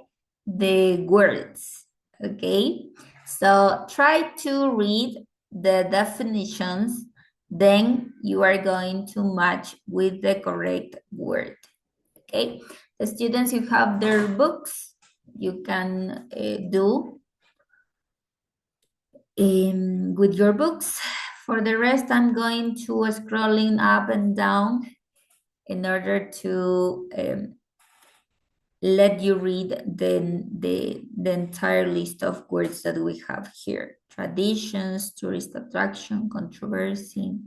the words. Okay. So try to read the definitions, then you are going to match with the correct word. Okay. The students who have their books, you can do with your books. For the rest, I'm going to scrolling up and down in order to let you read the entire list of words that we have here. Traditions, tourist attraction, controversy.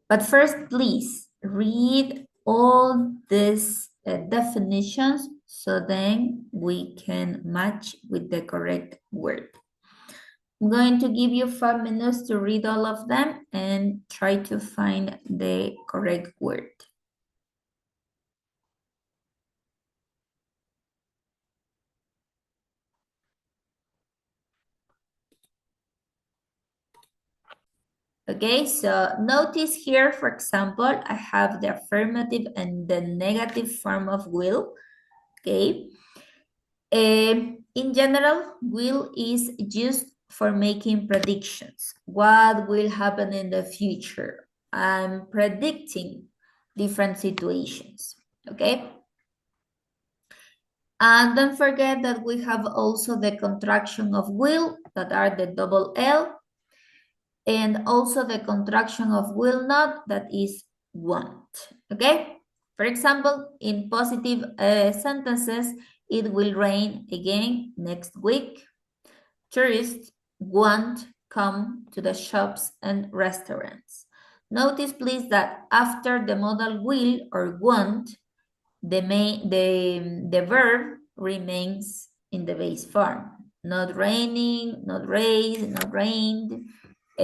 But first, please read all these definitions so then we can match with the correct word. I'm going to give you 5 minutes to read all of them and try to find the correct word. Okay, so notice here, for example, I have the affirmative and the negative form of will. Okay. In general, will is used for making predictions. What will happen in the future? I'm predicting different situations. Okay. And don't forget that we have also the contraction of will, that are the double L, and also the contraction of will not, that is want. Okay? For example, in positive sentences, it will rain again next week. Tourists won't come to the shops and restaurants. Notice, please, that after the modal will or want, the verb remains in the base form. Not raining, not raised, not rained, or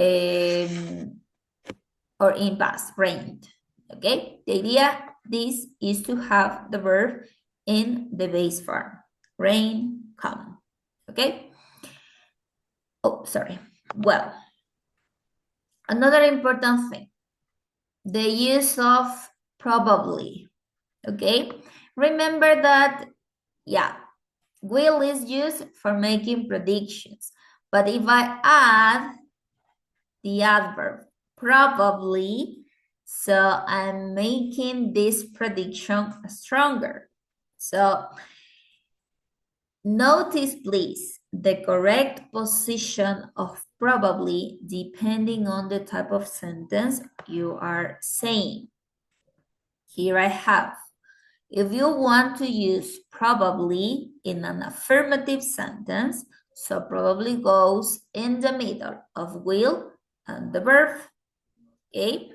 in past, rained. Okay, the idea this is to have the verb in the base form. Rain, come. Okay. Oh, sorry. Well, another important thing, the use of probably. Okay, remember that, yeah, will is used for making predictions. But if I add the adverb probably, so I'm making this prediction stronger. So notice, please, the correct position of probably depending on the type of sentence you are saying. Here I have. If you want to use probably in an affirmative sentence, so probably goes in the middle of will and the verb. Okay.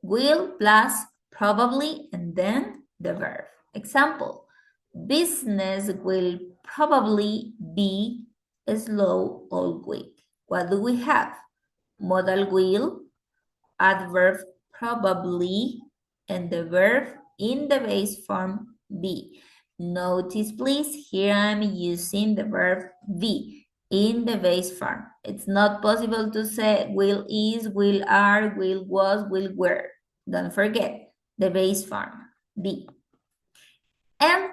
Will plus probably and then the verb. Example, business will probably be slow all week. What do we have? Modal will, adverb probably, and the verb in the base form be. Notice please, here I'm using the verb be in the base form. It's not possible to say will is, will are, will was, will were. Don't forget the base form, be. And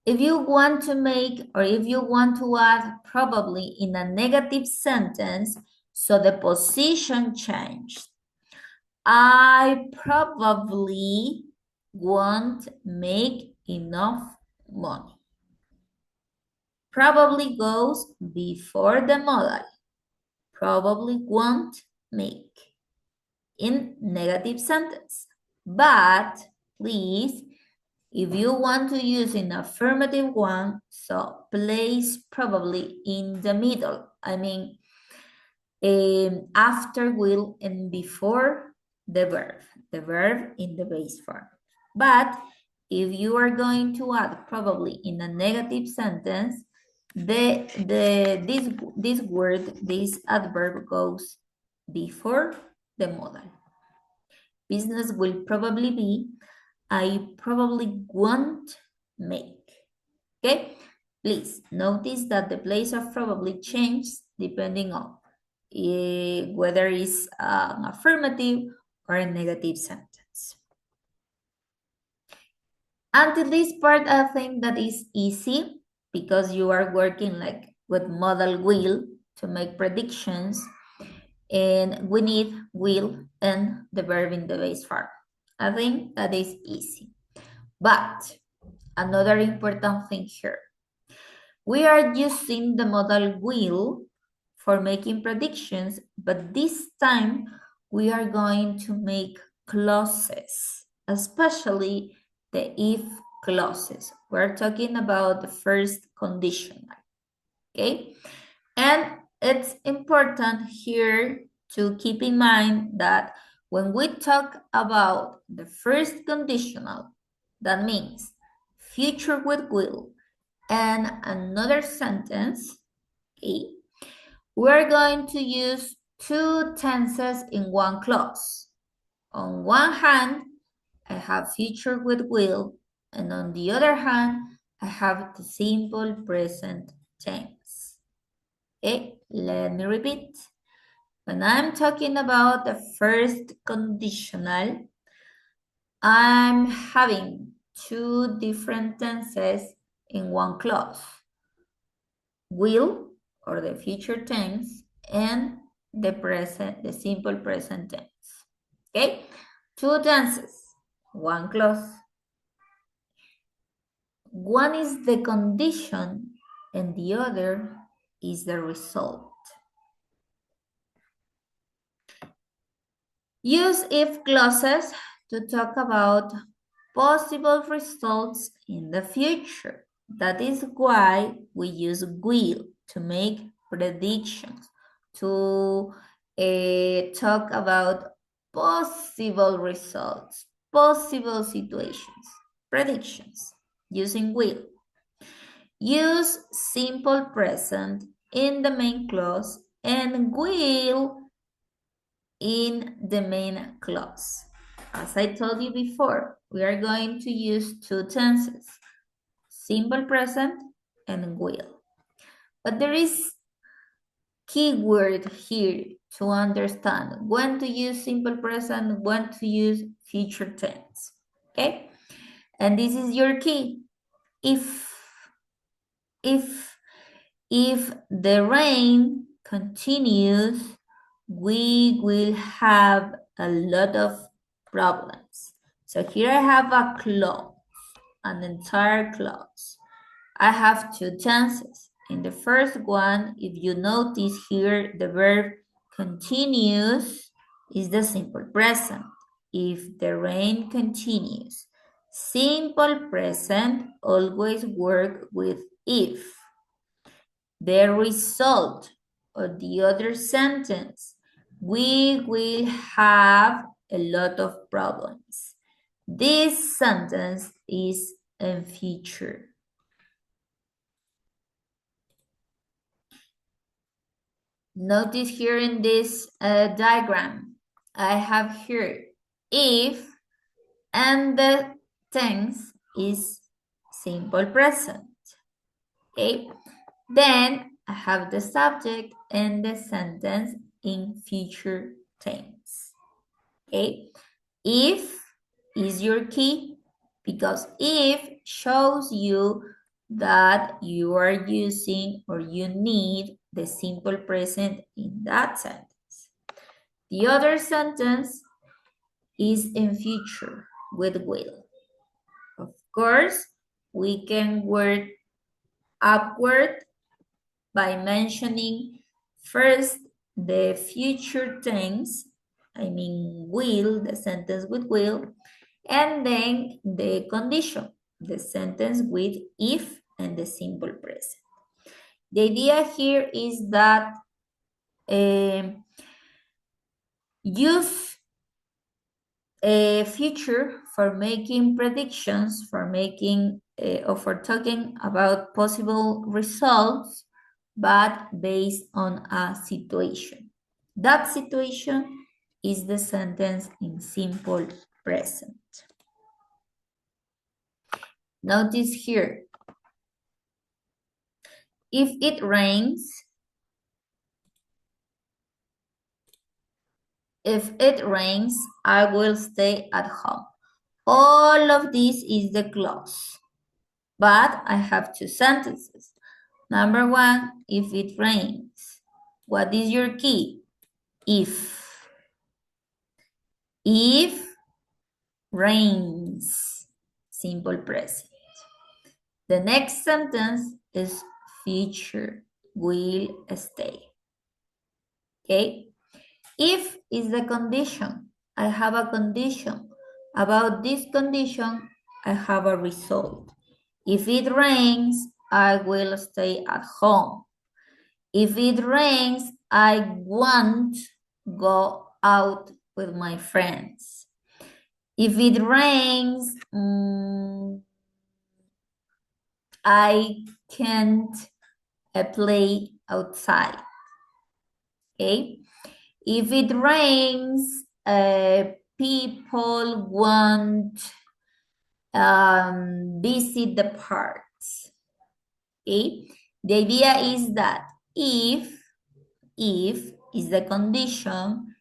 if you want to make or if you want to add probably in a negative sentence, so the position changed. I probably won't make enough money. Probably goes before the modal. Probably won't make in negative sentence. But please, if you want to use an affirmative one, so place probably in the middle. I mean, after will and before the verb in the base form. But if you are going to add probably in a negative sentence, this adverb goes before the modal. Business will probably be, I probably won't make. Okay, please notice that the place of probably changes depending on whether it's an affirmative or a negative sentence. Until this part, I think that is easy because you are working like with modal will to make predictions, and we need will and the verb in the base form. I think that is easy. But another important thing here, we are using the modal will for making predictions, but this time we are going to make clauses, especially the if clauses. We're talking about the first conditional, okay? And it's important here to keep in mind that when we talk about the first conditional, that means future with will and another sentence, okay, we're going to use two tenses in one clause. On one hand, I have future with will, and on the other hand, I have the simple present tense. Okay, let me repeat. When I'm talking about the first conditional, I'm having two different tenses in one clause. Will, or the future tense, and the simple present tense. Okay, two tenses, one clause. One is the condition and the other is the result. Use if clauses to talk about possible results in the future. That is why we use will to make predictions, to talk about possible results, possible situations, predictions, using will. Use simple present in the main clause and will in the main clause. As I told you before, we are going to use two tenses, simple present and will. But there is keyword here to understand when to use simple present, when to use future tense, okay? And this is your key. If the rain continues, we will have a lot of problems. So here I have a clause, an entire clause. I have two tenses. In the first one, if you notice here, the verb continues is the simple present. If the rain continues. Simple present always work with if. The result of the other sentence, we will have a lot of problems. This sentence is in future. Notice here in this diagram, I have here if, and the tense is simple present. Okay, then I have the subject and the sentence in future tense. Okay, if is your key because if shows you that you are using or you need the simple present in that sentence. The other sentence is in future with will. Of course, we can work upward by mentioning first the future tense, I mean will, the sentence with will, and then the condition, the sentence with if and the simple present. The idea here is that use a future for making predictions, for making or for talking about possible results, but based on a situation. That situation is the sentence in simple present. Notice here, if it rains, I will stay at home. All of this is the clause, but I have two sentences. Number one, if it rains. What is your key? If. If rains, simple present. The next sentence is future, will stay. Okay? If is the condition. I have a condition. About this condition, I have a result. If it rains, I will stay at home. If it rains, I won't go out with my friends. If it rains, I can't play outside. Okay? If it rains, people won't visit the parks. Okay? The idea is that if is the condition,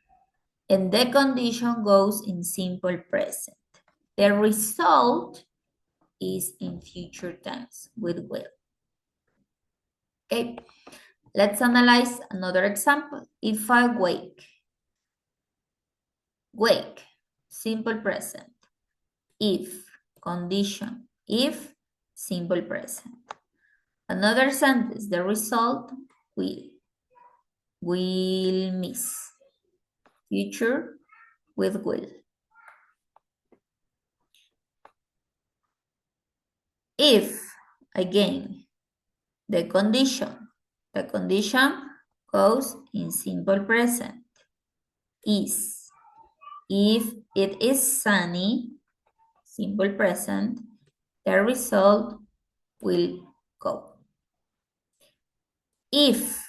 and the condition goes in simple present. The result is in future tense with will. Okay, let's analyze another example. If I wake, simple present. If, condition. If, simple present. Another sentence, the result, will miss. Future with will. If, again, the condition goes in simple present. Is. If it is sunny, simple present, the result will go. If,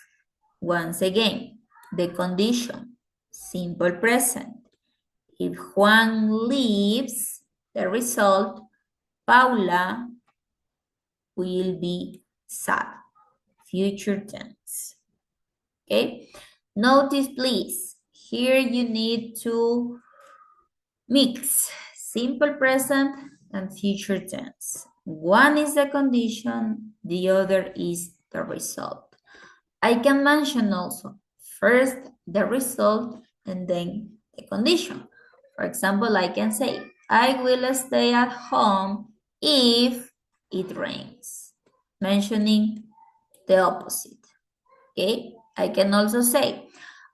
once again, the condition, simple present. If Juan leaves, the result, Paula will be sad. Future tense. Okay? Notice, please, here you need to mix simple present and future tense. One is the condition, the other is the result. I can mention also first the result and then the condition. For example, I can say, I will stay at home if it rains, mentioning the opposite. Okay, I can also say,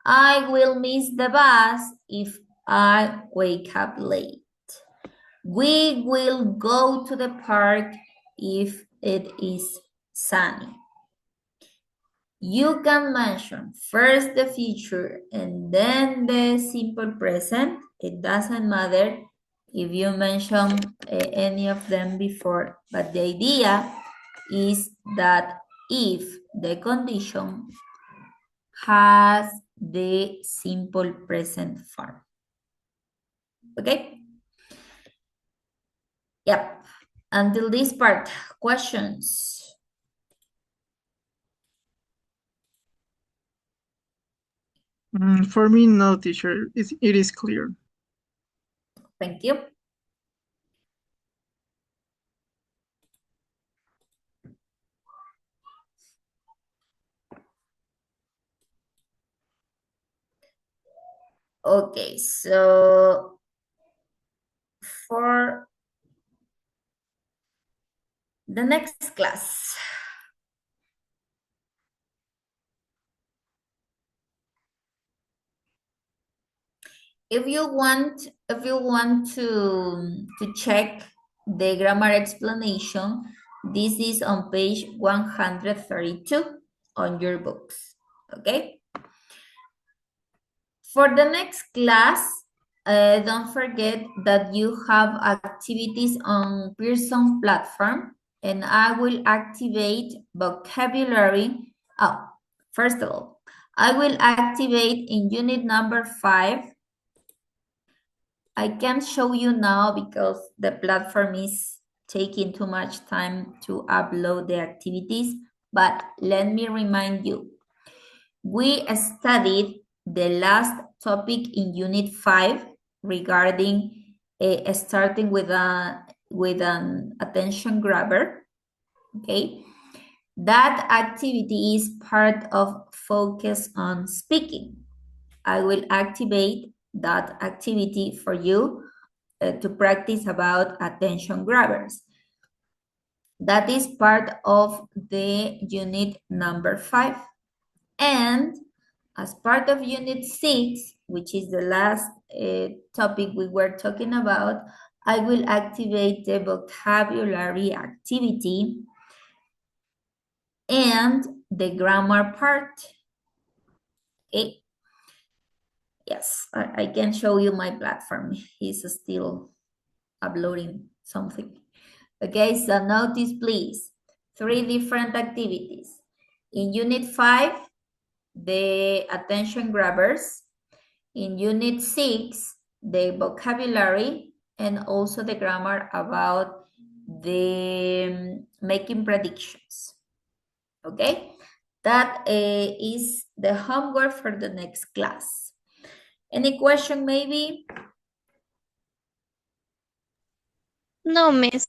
I will miss the bus if I wake up late. We will go to the park if it is sunny. You can mention first the future and then the simple present It doesn't matter if you mention any of them before, but the idea is that if the condition has the simple present form. Okay? Yep. Until this part, questions? For me, no, teacher. It is clear. Thank you. Okay, so for the next class, if you want to check the grammar explanation, this is on page 132 on your books. Okay. For the next class, don't forget that you have activities on Pearson platform, and I will activate vocabulary. Oh, first of all, I will activate in unit number 5. I can't show you now because the platform is taking too much time to upload the activities, but let me remind you, we studied the last topic in unit 5 regarding starting with an attention grabber. Okay, that activity is part of focus on speaking. I will activate that activity for you to practice about attention grabbers. That is part of the unit number 5. And as part of unit 6, which is the last topic we were talking about, I will activate the vocabulary activity and the grammar part. Okay. Yes, I can show you my platform. He's still uploading something. Okay, so notice please, 3 different activities. In unit 5, the attention grabbers. In unit 6, the vocabulary and also the grammar about the making predictions. Okay, that is the homework for the next class. Any question maybe? No, miss.